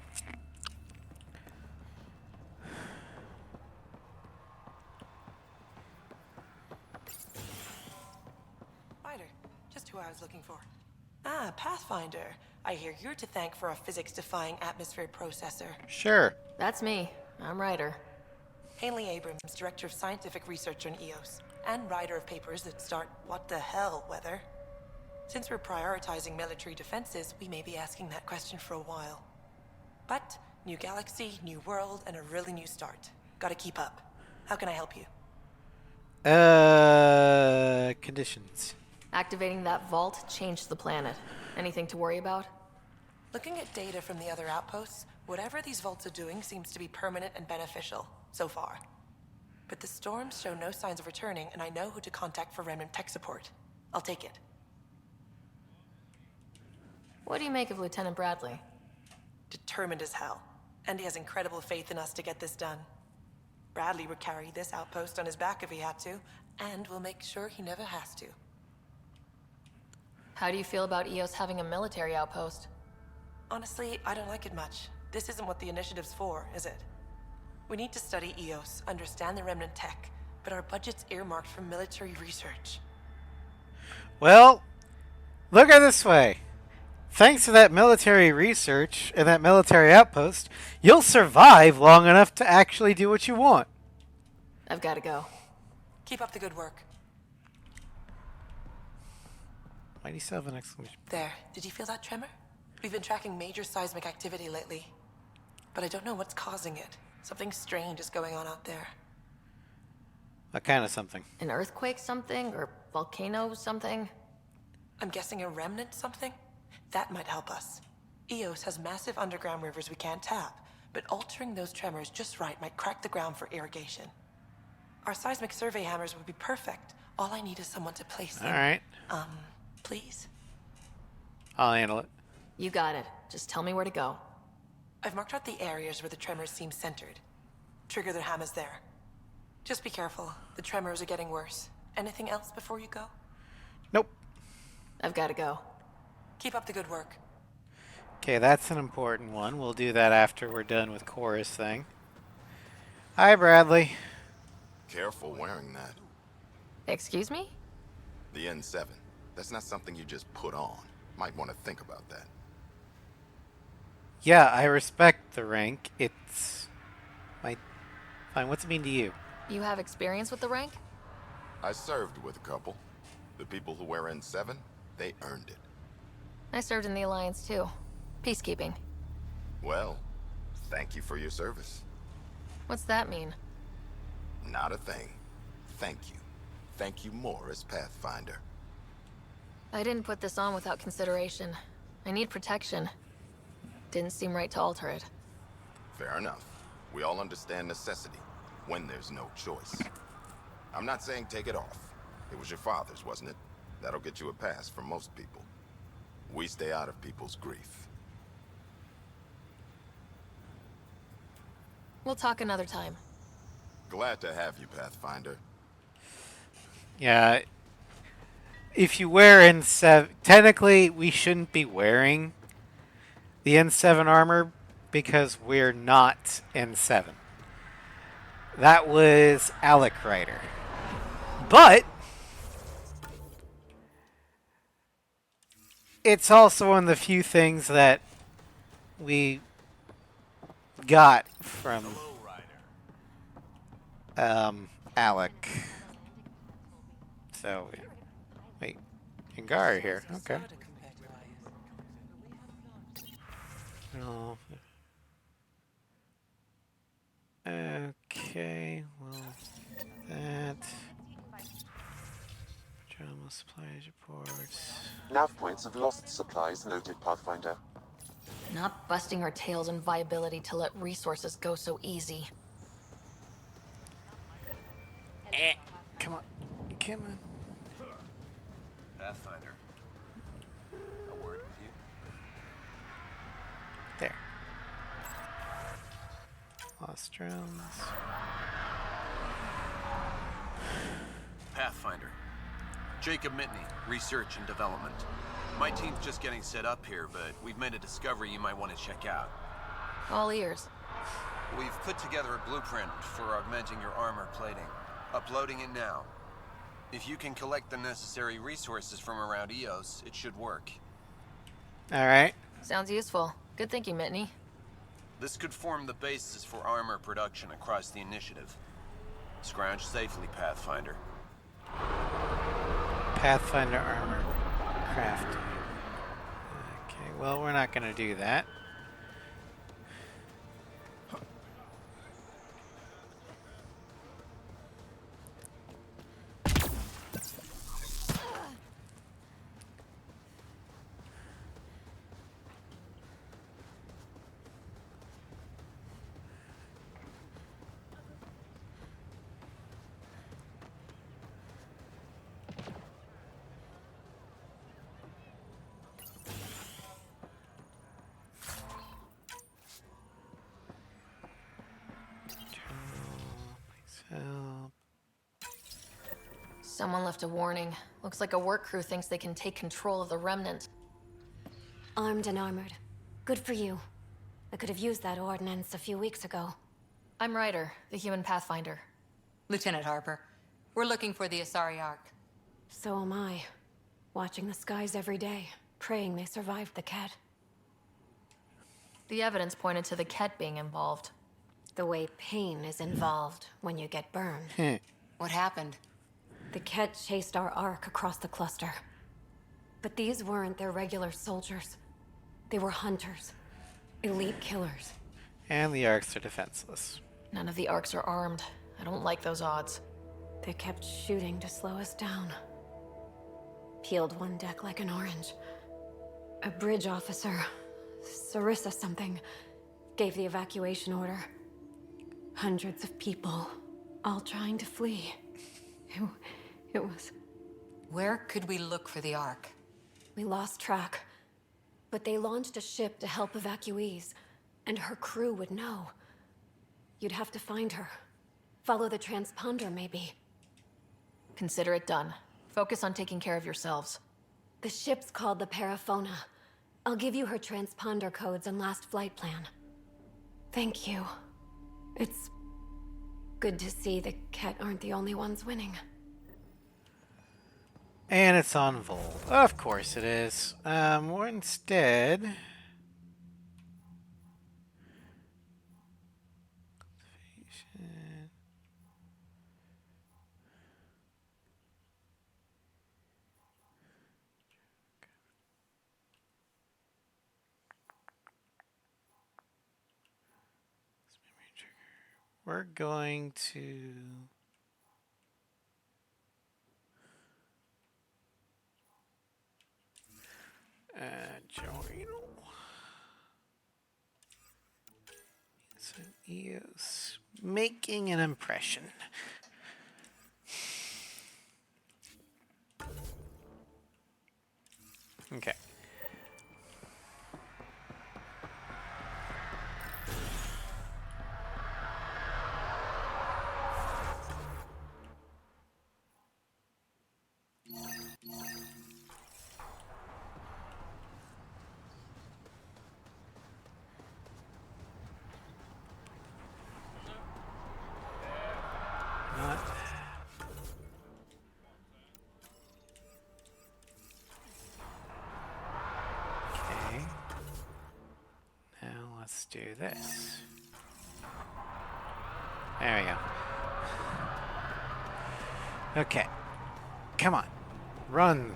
Ryder, just who I was looking for. Ah, Pathfinder. I hear you're to thank for a physics-defying atmosphere processor. Sure. That's me. I'm Ryder. Hanley Abrams, Director of Scientific Research on EOS, and writer of papers that start what the hell weather. Since we're prioritizing military defenses, we may be asking that question for a while. But, new galaxy, new world, and a really new start. Gotta keep up. How can I help you? Conditions. Activating that vault changed the planet. Anything to worry about? Looking at data from the other outposts, whatever these vaults are doing seems to be permanent and beneficial, so far. But the storms show no signs of returning, and I know who to contact for remnant tech support. I'll take it. What do you make of Lieutenant Bradley? Determined as hell. And he has incredible faith in us to get this done. Bradley would carry this outpost on his back if he had to, and we'll make sure he never has to. How do you feel about EOS having a military outpost? Honestly, I don't like it much. This isn't what the initiative's for, is it? We need to study EOS, understand the remnant tech, but our budget's earmarked for military research. Well, look at it this way. Thanks to that military research and that military outpost, you'll survive long enough to actually do what you want. I've got to go. Keep up the good work. Mighty 7 exclamation. There, did you feel that tremor? We've been tracking major seismic activity lately. But I don't know what's causing it. Something strange is going on out there. What kind of something? An earthquake something? Or volcano something? I'm guessing a remnant something? That might help us. EOS has massive underground rivers we can't tap, but altering those tremors just right might crack the ground for irrigation. Our seismic survey hammers would be perfect. All I need is someone to place them. All right. Please? I'll handle it. You got it. Just tell me where to go. I've marked out the areas where the tremors seem centered. Trigger the hammers there. Just be careful. The tremors are getting worse. Anything else before you go? Nope. I've got to go. Keep up the good work. Okay, that's an important one. We'll do that after we're done with Cora's thing. Hi, Bradley. Careful wearing that. Excuse me? The N7. That's not something you just put on. Might want to think about that. Yeah, I respect the rank. It's... Fine, what's it mean to you? You have experience with the rank? I served with a couple. The people who wear N7, they earned it. I served in the Alliance too. Peacekeeping. Well, thank you for your service. What's that mean? Not a thing. Thank you. Thank you more as Pathfinder. I didn't put this on without consideration. I need protection. Didn't seem right to alter it. Fair enough. We all understand necessity, when there's no choice. I'm not saying take it off. It was your father's, wasn't it? That'll get you a pass for most people. We stay out of people's grief. We'll talk another time. Glad to have you, Pathfinder. Yeah. If you wear N7... Technically, we shouldn't be wearing the N7 armor because we're not N7. That was Ryder. But it's also one of the few things that we got from Alec. So, wait, Angara here. Okay. Oh. Okay, well, that. Drama supplies reports. Nav points of lost supplies noted, Pathfinder. Not busting our tails in viability to let resources go so easy. Come on. Come on. Pathfinder. A word with you? There. Lost drones. Pathfinder. Jacob Mitney, Research and Development. My team's just getting set up here, but we've made a discovery you might want to check out. All ears. We've put together a blueprint for augmenting your armor plating. Uploading it now. If you can collect the necessary resources from around EOS, it should work. Alright. Sounds useful. Good thinking, Mitney. This could form the basis for armor production across the initiative. Scrounge safely, Pathfinder. Pathfinder armor crafting. Okay, well, we're not going to do that. Someone left a warning. Looks like a work crew thinks they can take control of the remnant. Armed and armored. Good for you. I could have used that ordnance a few weeks ago. I'm Ryder, the human pathfinder. Lieutenant Harper, we're looking for the Asari Ark. So am I. Watching the skies every day, praying they survived the Ket. The evidence pointed to the Ket being involved. The way pain is involved when you get burned. What happened? The Ket chased our Ark across the cluster. But these weren't their regular soldiers. They were hunters. Elite killers. And the Arks are defenseless. None of the Arks are armed. I don't like those odds. They kept shooting to slow us down. Peeled one deck like an orange. A bridge officer, Sarissa something, gave the evacuation order. Hundreds of people, all trying to flee. It was... Where could we look for the Ark? We lost track. But they launched a ship to help evacuees, and her crew would know. You'd have to find her. Follow the transponder, maybe. Consider it done. Focus on taking care of yourselves. The ship's called the Paraphona. I'll give you her transponder codes and last flight plan. Thank you. It's good to see the Ket aren't the only ones winning. And it's on Vol. Of course it is. Or instead... We're going to... join. So EOS making an impression. Okay. Okay. Now let's do this. There we go. Okay. Come on. Run.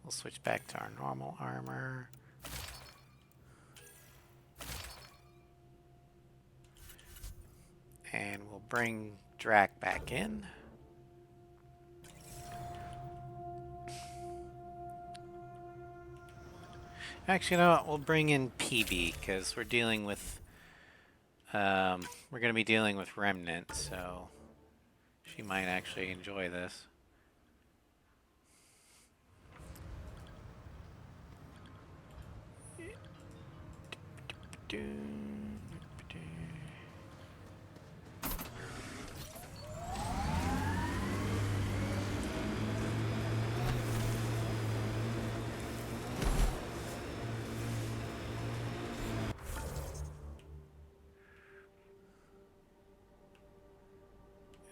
We'll switch back to our normal armor. And we'll bring Drac back in. Actually, you know what? We'll bring in PB because we're dealing with we're going to be dealing with Remnant, so she might actually enjoy this.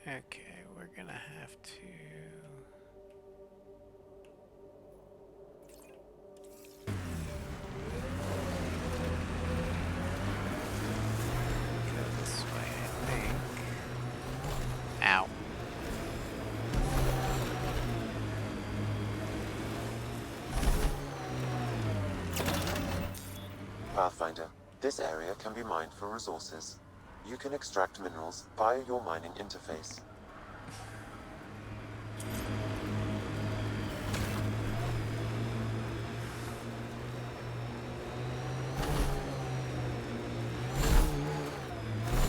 Okay, we're gonna have to... go this way, I think. Ow. Pathfinder, this area can be mined for resources. You can extract minerals via your mining interface.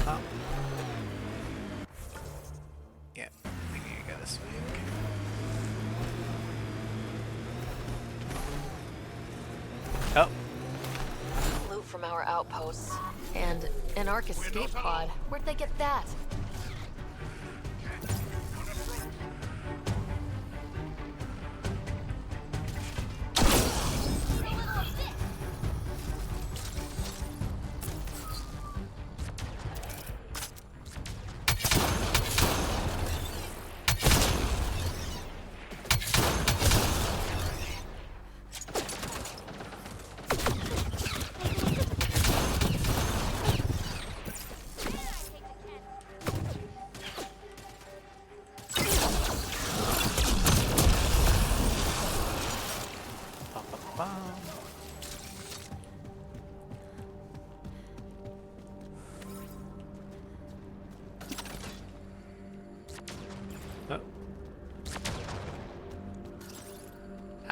Oh. Yeah, we need to go this way. Okay. Oh. Loot from our outposts. And an Ark escape pod. Where'd they get that?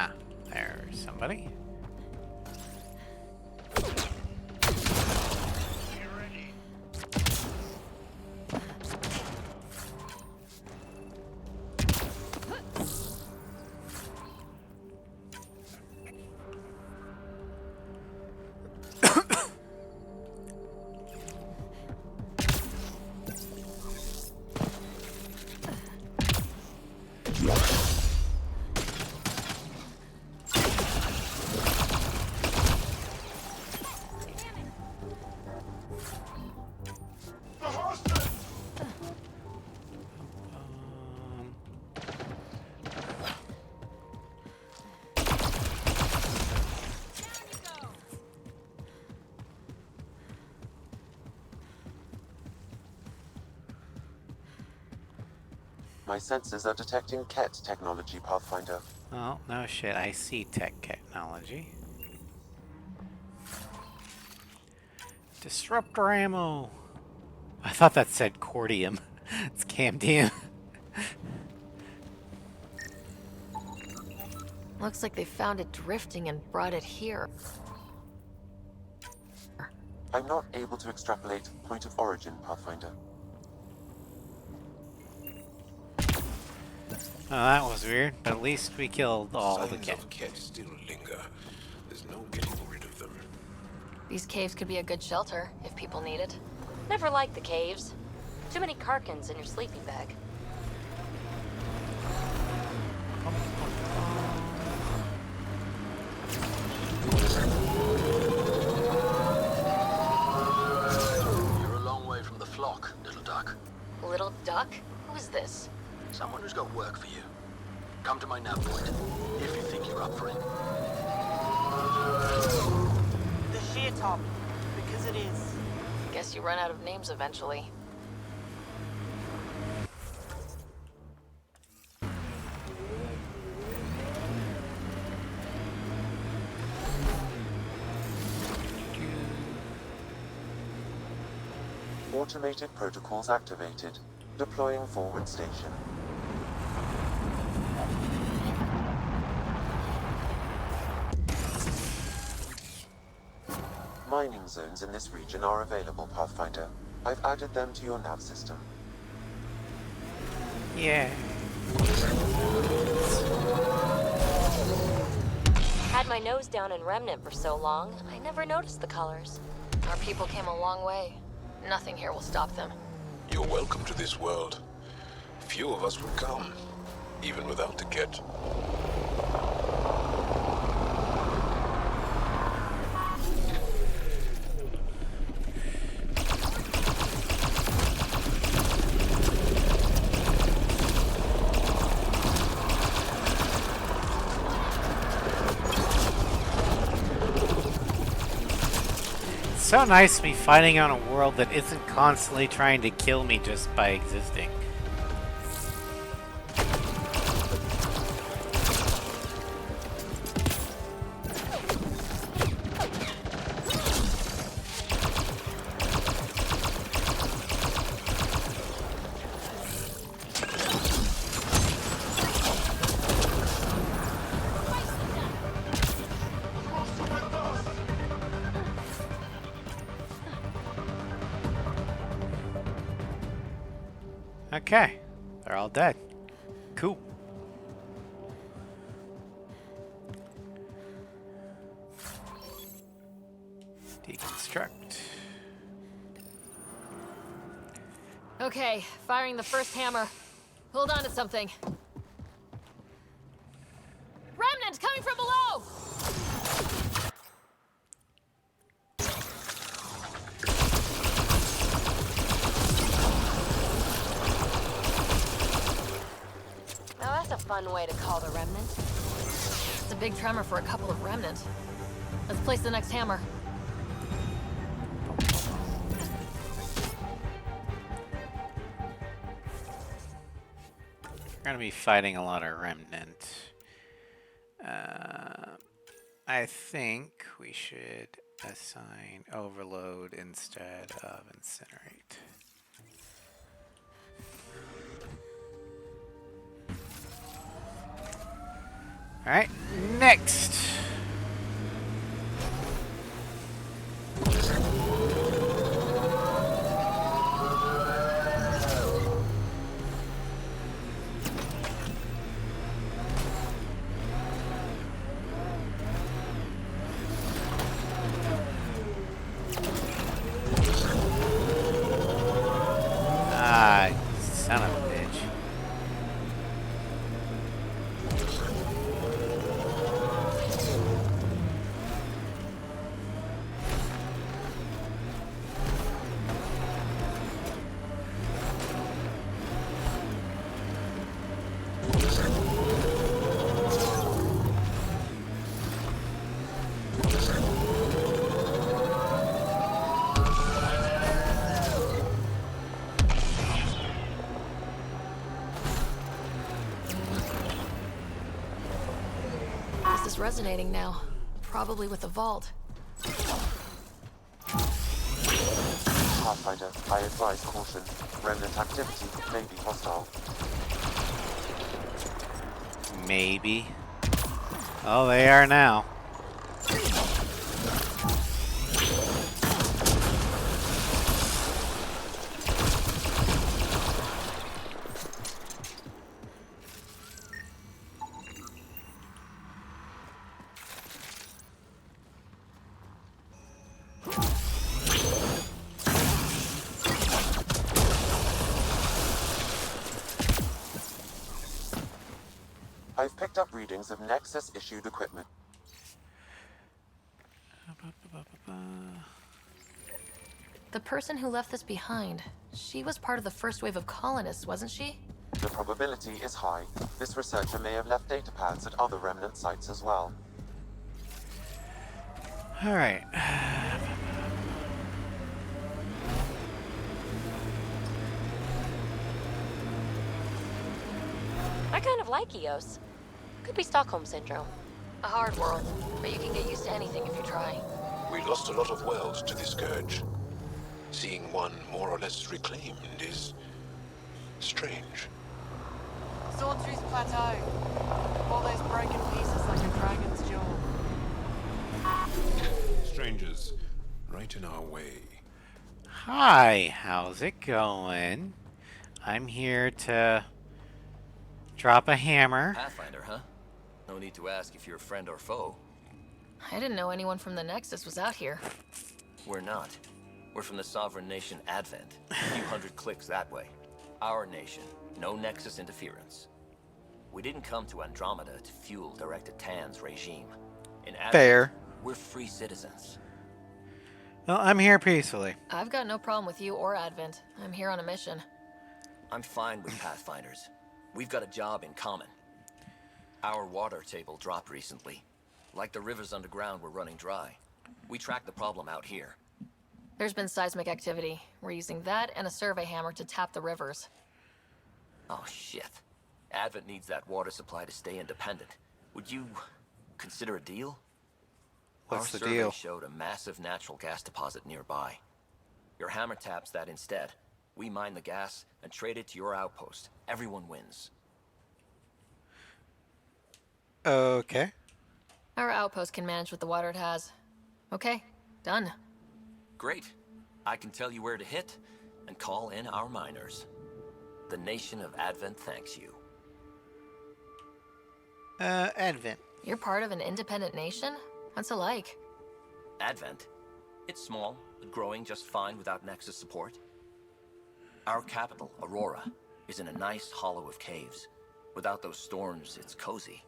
Ah, there's somebody. My sensors are detecting Ket technology, Pathfinder. Oh, no shit. I see tech technology. Disruptor ammo. I thought that said cordium. It's camdium. Looks like they found it drifting and brought it here. I'm not able to extrapolate point of origin, Pathfinder. Oh, that was weird, but at least we killed all the Signs Ket. of Ket still linger. There's no getting rid of them. These caves could be a good shelter if people need it. Never liked the caves. Too many Karkins in your sleeping bag. You're a long way from the flock, little duck. Little duck? Who's this? Someone who's got work for you. Come to my nav point, if you think you're up for it. The sheer top, because it is. Guess you run out of names eventually. Automated protocols activated. Deploying forward station. Mining zones in this region are available, Pathfinder. I've added them to your nav system. Yeah. Had my nose down in Remnant for so long, I never noticed the colors. Our people came a long way. Nothing here will stop them. You're welcome to this world. Few of us would come, even without the Ket. It's so nice to be fighting on a world that isn't constantly trying to kill me just by existing. Okay, they're all dead. Cool. Deconstruct. Okay, firing the first hammer. Hold on to something. Remnant coming from below! Now that's a fun way to call the Remnant. It's a big tremor for a couple of Remnant. Let's place the next hammer. We're gonna be fighting a lot of Remnant. I think we should assign Overload instead of Incinerate. Alright, next. Ah, son of a bitch. This is resonating now. Probably with the vault. Pathfinder, I advise caution. Remnant activity may be hostile. Maybe. Oh, they are now. I've picked up readings of Nexus-issued equipment. The person who left this behind, she was part of the first wave of colonists, wasn't she? The probability is high. This researcher may have left data pads at other remnant sites as well. Alright. I kind of like Eos. Could be Stockholm Syndrome. A hard world, but you can get used to anything if you try. We lost a lot of worlds to the Scourge. Seeing one more or less reclaimed is strange. Sawtooth Plateau. All those broken pieces like a dragon's jaw. Strangers, right in our way. Hi, how's it going? I'm here to drop a hammer. Pathfinder, huh? No need to ask if you're a friend or foe. I didn't know anyone from the Nexus was out here. We're not. We're from the sovereign nation Advent. A few hundred clicks that way. Our nation. No Nexus interference. We didn't come to Andromeda to fuel Director Tan's regime. In Advent, Fair. we're free citizens. Well, I'm here peacefully. I've got no problem with you or Advent. I'm here on a mission. I'm fine with Pathfinders. We've got a job in common. Our water table dropped recently. Like the rivers underground were running dry. We tracked the problem out here. There's been seismic activity. We're using that and a survey hammer to tap the rivers. Oh, shit. Advent needs that water supply to stay independent. Would you consider a deal? What's the Our survey deal? showed a massive natural gas deposit nearby. Your hammer taps that instead. We mine the gas and trade it to your outpost. Everyone wins. Okay. Our outpost can manage with the water it has. Okay, done. Great. I can tell you where to hit and call in our miners. The nation of Advent thanks you. Advent. You're part of an independent nation? What's it like? Advent? It's small, but growing just fine without Nexus support. Our capital, Aurora, is in a nice hollow of caves. Without those storms, it's cozy.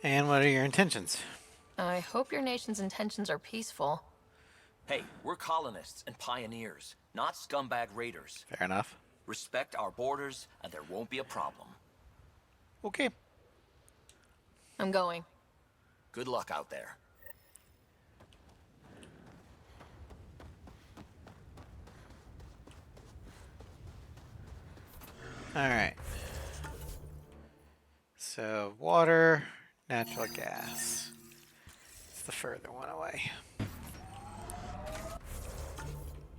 And what are your intentions? I hope your nation's intentions are peaceful. Hey, we're colonists and pioneers, not scumbag raiders. Fair enough. Respect our borders, and there won't be a problem. Okay. I'm going. Good luck out there. Alright. So, water, natural gas. It's the further one away.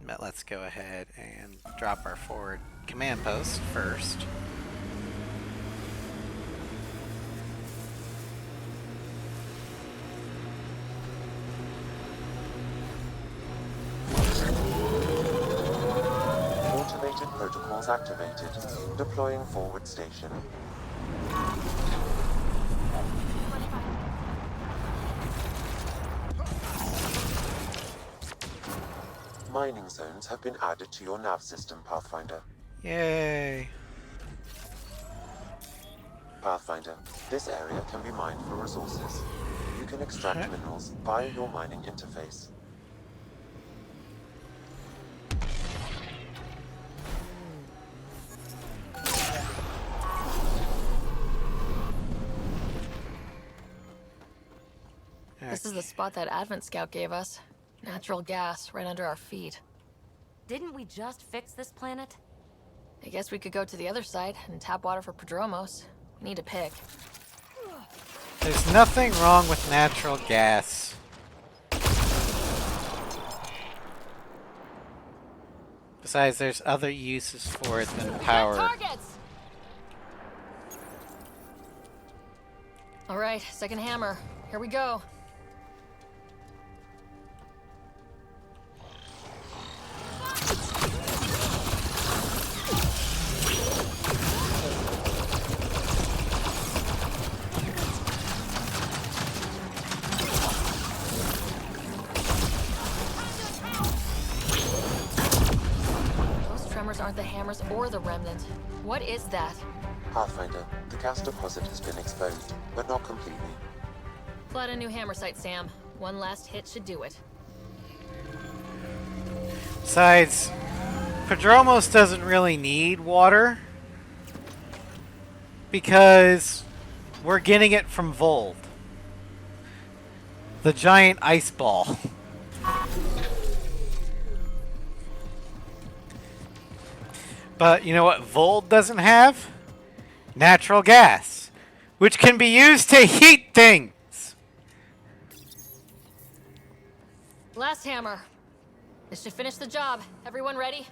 But let's go ahead and drop our forward command post first. Controls activated. Deploying forward station. Mining zones have been added to your nav system, Pathfinder. Yay. Pathfinder, this area can be mined for resources. You can extract minerals via your mining interface. This is the spot that Advent Scout gave us. Natural gas right under our feet. Didn't we just fix this planet? I guess we could go to the other side and tap water for Prodromos. We need to pick. There's nothing wrong with natural gas. Besides, there's other uses for it than power. Targets! All right, second hammer. Here we go. Aren't the hammers or the remnant. What is that? Pathfinder, the gas deposit has been exposed, but not completely. Flood a new hammer site, Sam. One last hit should do it. Besides, Prodromos doesn't really need water because we're getting it from Vold, the giant ice ball. But you know what Vold doesn't have? Natural gas, which can be used to heat things. Last hammer. This should finish the job. Everyone ready?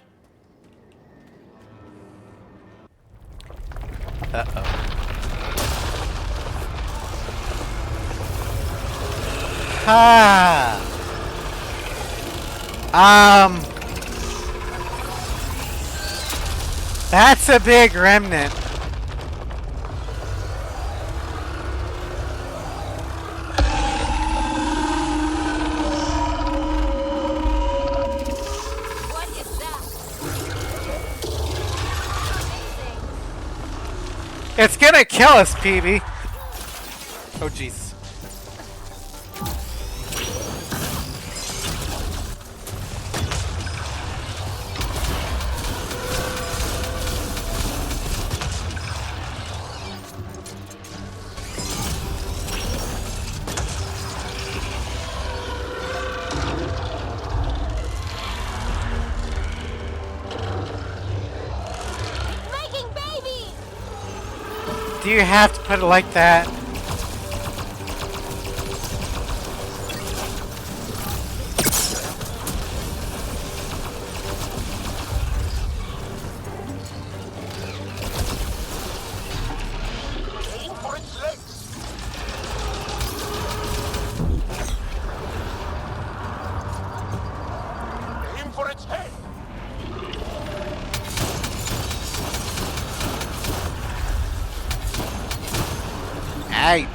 Uh-oh. Ah. That's a big remnant. What is that? It's gonna kill us, PB. Oh, jeez. Do you have to put it like that? Aim for its legs. Aim for its head. Hey.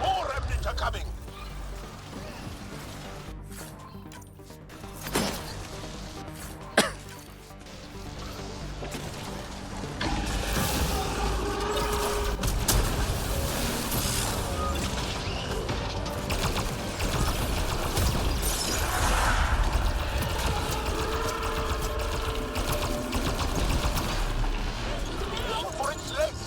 More remnants are coming. Aim for its legs.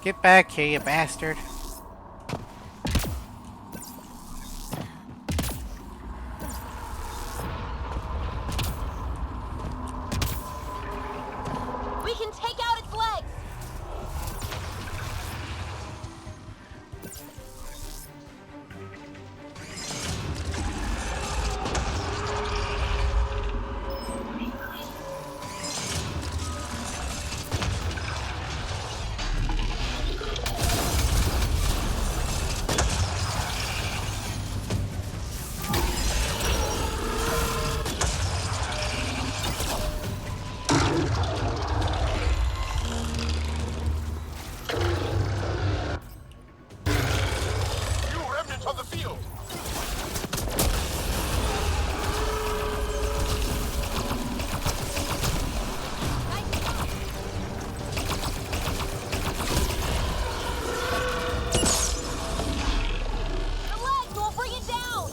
Get back here, you bastard. We can take out its legs! You remnants on the field! The legs will bring it down!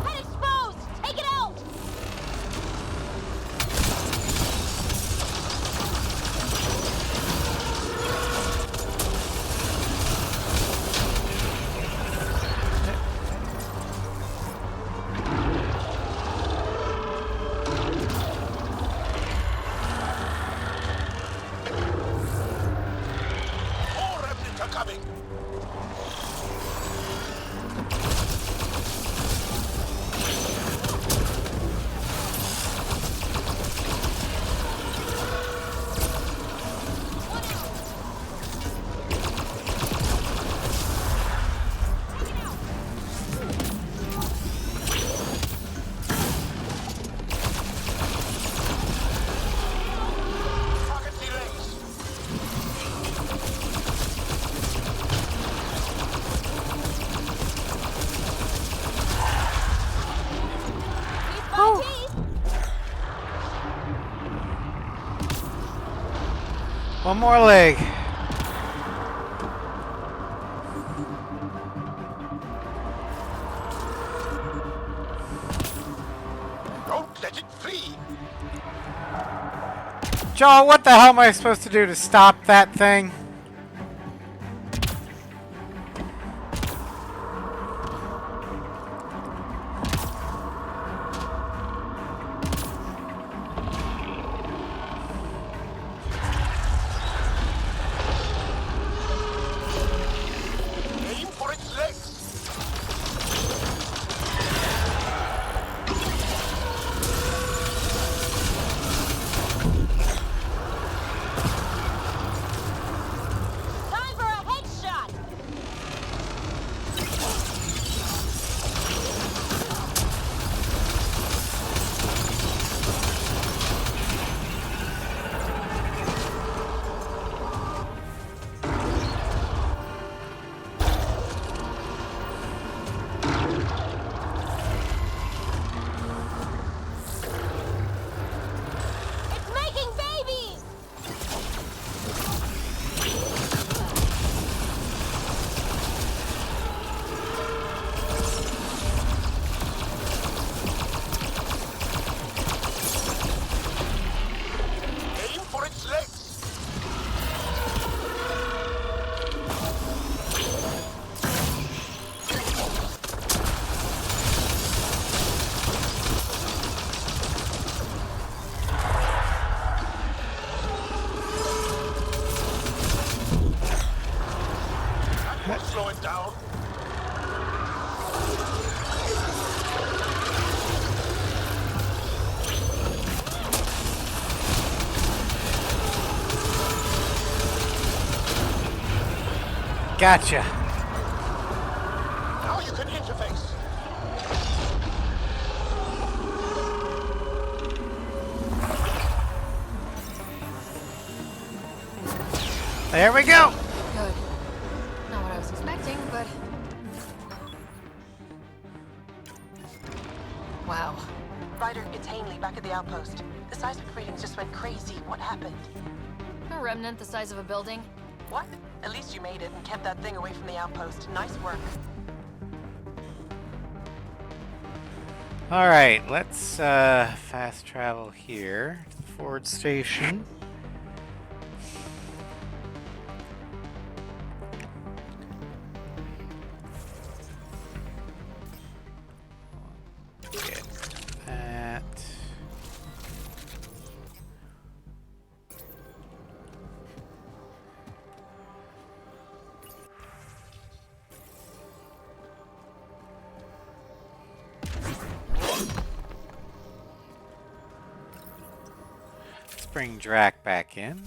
Head exposed! Take it out! More remnants are coming! Target delays! One more leg. Don't let it flee! Joel, what the hell am I supposed to do to stop that thing? Aim for its legs! Time for a headshot! It's making babies! Aim for its legs! That will slow it down. Gotcha. Now you can interface. There we go. Good. Not what I was expecting, but... Wow. Ryder, it's Hanley back at the outpost. The seismic readings just went crazy. What happened? A remnant the size of a building. What? At least you made it and kept that thing away from the outpost. Nice work. All right, let's fast travel here to the Ford station. Get that. Let's bring Drac back in.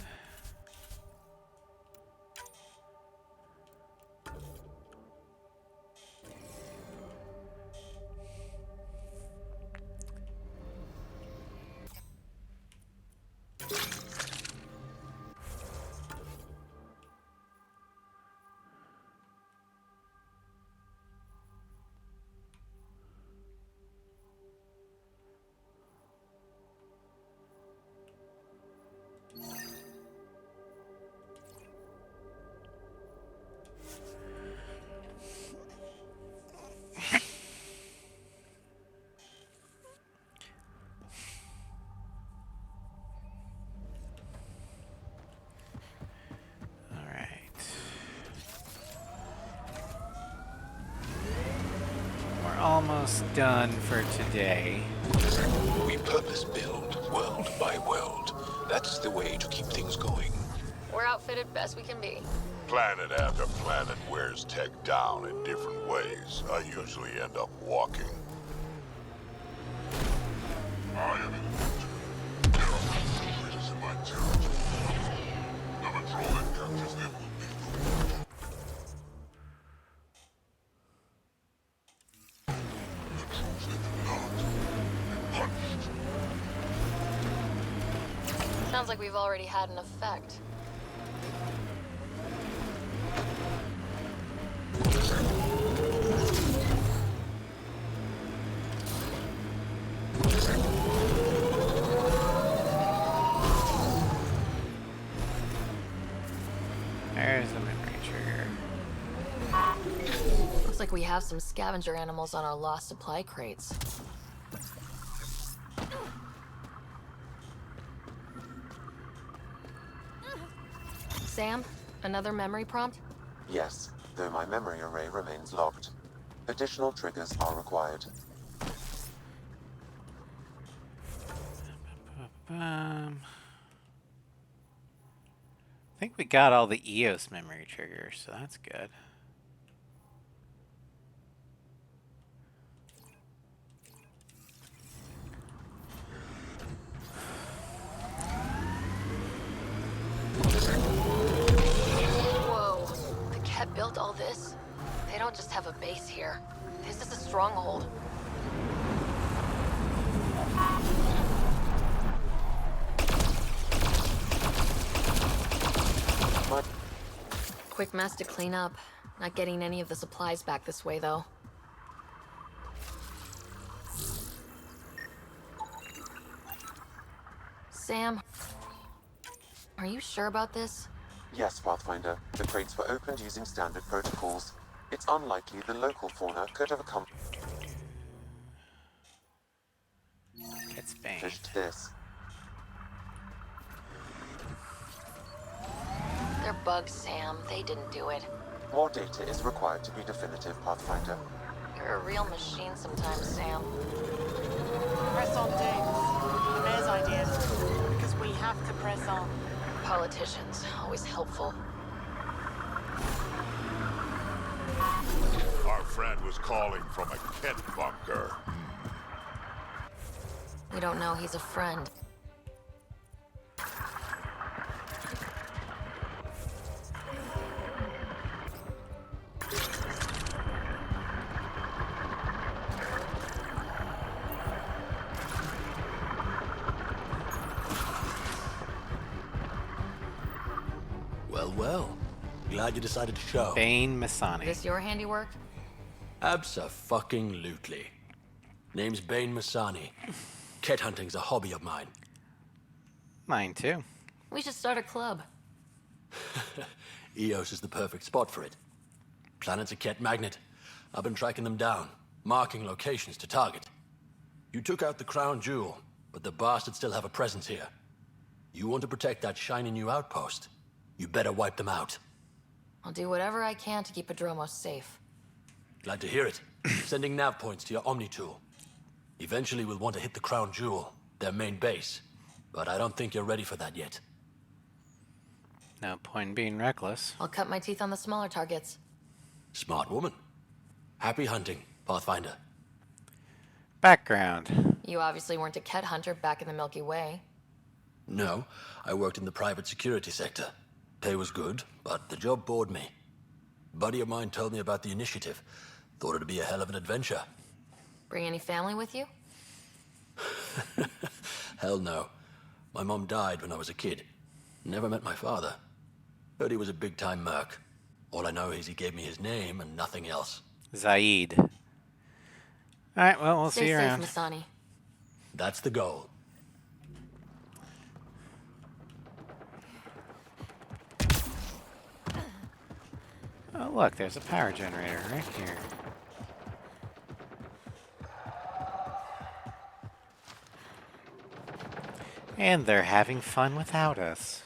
Almost done for today. We purpose build, world by world. That's the way to keep things going. We're outfitted best we can be. Planet after planet wears tech down in different ways. I usually end up walking. I am in the there are predators in my territory. The Andromeda captures them will be the Sounds like we've already had an effect. There's the memory trigger. Looks like we have some scavenger animals on our lost supply crates. Sam, another memory prompt? Yes, though my memory array remains locked. Additional triggers are required. I think we got all the EOS memory triggers, so that's good. Whoa, the Ket built all this? They don't just have a base here. This is a stronghold. Quick mess to clean up. Not getting any of the supplies back this way, though. Sam, are you sure about this? Yes, Pathfinder. The crates were opened using standard protocols. It's unlikely the local fauna could have accomplished this. They're bugs, Sam. They didn't do it. More data is required to be definitive, Pathfinder. You're a real machine sometimes, Sam. Press on, James. The mayor's idea. Because we have to press on. Politicians, always helpful. Our friend was calling from a Ket bunker. We don't know he's a friend. Well. Glad you decided to show. Bane Masani. This your handiwork? Abso-fucking-lutely. Name's Bane Masani. Ket hunting's a hobby of mine. Mine too. We should start a club. Eos is the perfect spot for it. Planet's a Ket magnet. I've been tracking them down, marking locations to target. You took out the crown jewel, but the bastards still have a presence here. You want to protect that shiny new outpost? You better wipe them out. I'll do whatever I can to keep Adromos safe. Glad to hear it. Sending nav points to your Omni tool. Eventually we'll want to hit the crown jewel, their main base. But I don't think you're ready for that yet. No point in being reckless. I'll cut my teeth on the smaller targets. Smart woman. Happy hunting, Pathfinder. Background. You obviously weren't a Ket hunter back in the Milky Way. No, I worked in the private security sector. Pay was good, but the job bored me. A buddy of mine told me about the initiative. Thought it'd be a hell of an adventure. Bring any family with you? Hell no. My mom died when I was a kid. Never met my father. Heard he was a big-time merc. All I know is he gave me his name and nothing else. Zaid. Alright, well, we'll see you around. Stay safe, Masani. That's the goal. Oh, look, there's a power generator right here. And they're having fun without us.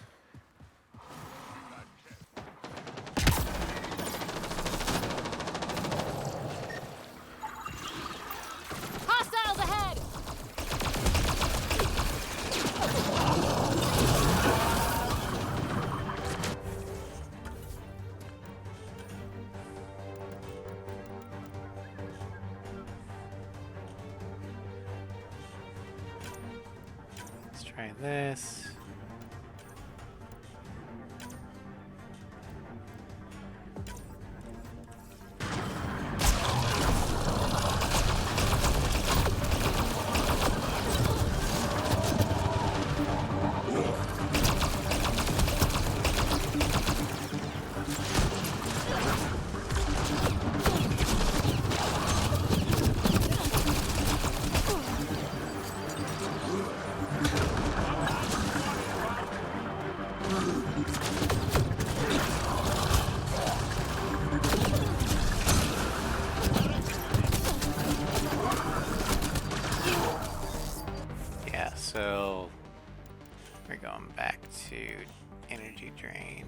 Hostiles ahead! Let's try this. Yeah, so we're going back to energy drain.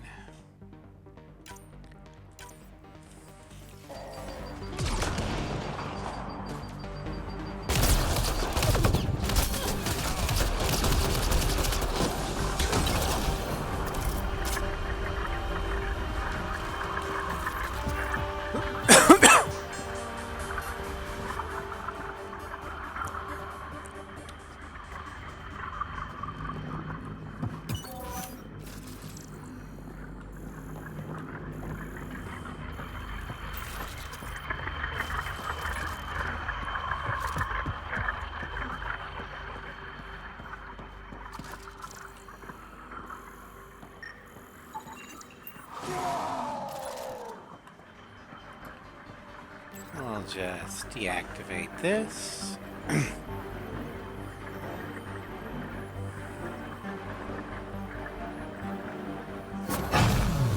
I'll just deactivate this.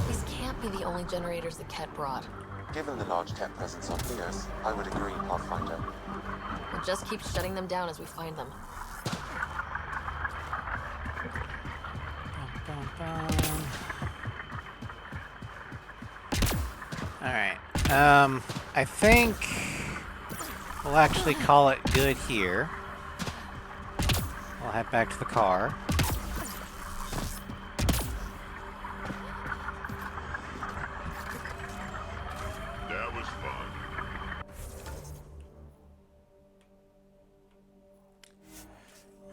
These can't be the only generators the Ket brought. Given the large Ket presence on Eos, I would agree, Pathfinder. We'll just keep shutting them down as we find them. Alright. I think we'll actually call it good here. We'll head back to the car. That was fun.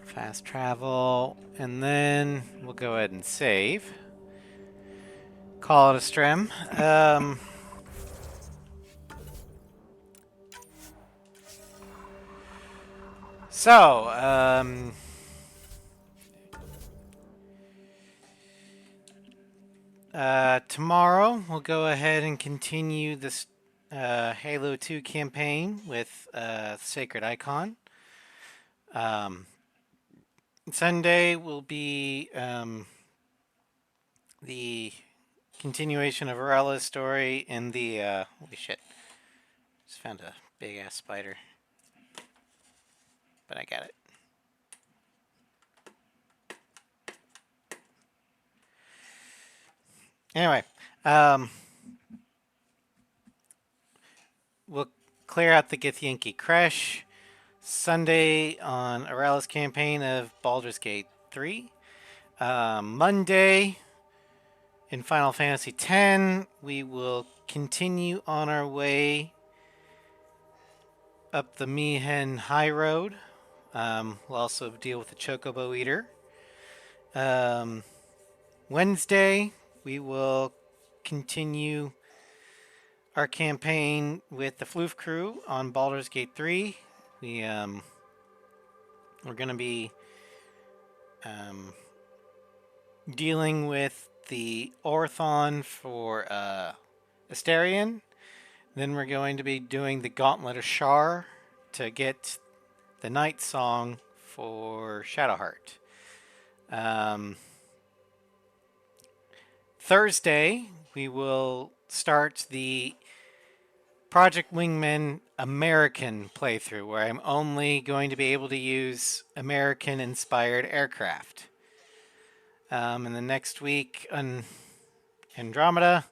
Fast travel. And then we'll go ahead and save. Call it a strim. Tomorrow we'll go ahead and continue this Halo 2 campaign with Sacred Icon. Sunday will be the continuation of Arella's story in the holy shit. Just found a big ass spider. but I got it. Anyway, we'll clear out the Githyanki Crash Sunday on Aurela's campaign of Baldur's Gate 3. Monday in Final Fantasy X, we will continue on our way up the Mihen High Road. We'll also deal with the Chocobo Eater. Wednesday, we will continue our campaign with the Floof crew on Baldur's Gate 3. We're going to be dealing with the Orthon for Asterion. Then we're going to be doing the Gauntlet of Shar to get the Night Song for Shadowheart. Thursday, we will start the Project Wingman American playthrough, where I'm only going to be able to use American-inspired aircraft. And the next week on Andromeda,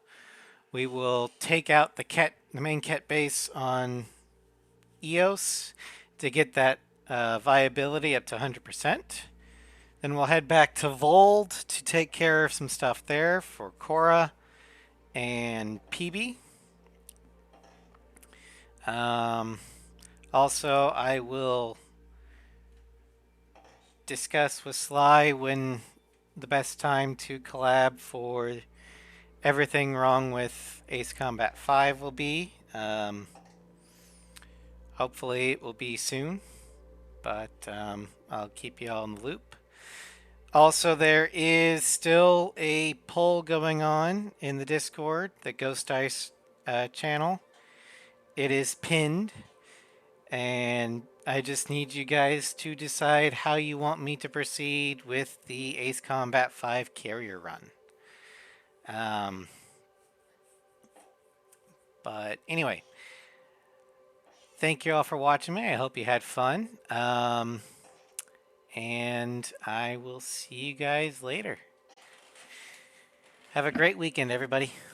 we will take out the main Ket base on Eos to get that viability up to 100%. Then we'll head back to Vold to take care of some stuff there for Cora and PB. Also, I will discuss with Sly when the best time to collab for everything wrong with Ace Combat 5 will be. Hopefully it will be soon, but I'll keep you all in the loop. Also, there is still a poll going on in the Discord, the Ghost Dice channel. It is pinned, and I just need you guys to decide how you want me to proceed with the Ace Combat 5 carrier run. But anyway, thank you all for watching me. I hope you had fun. And I will see you guys later. Have a great weekend, everybody.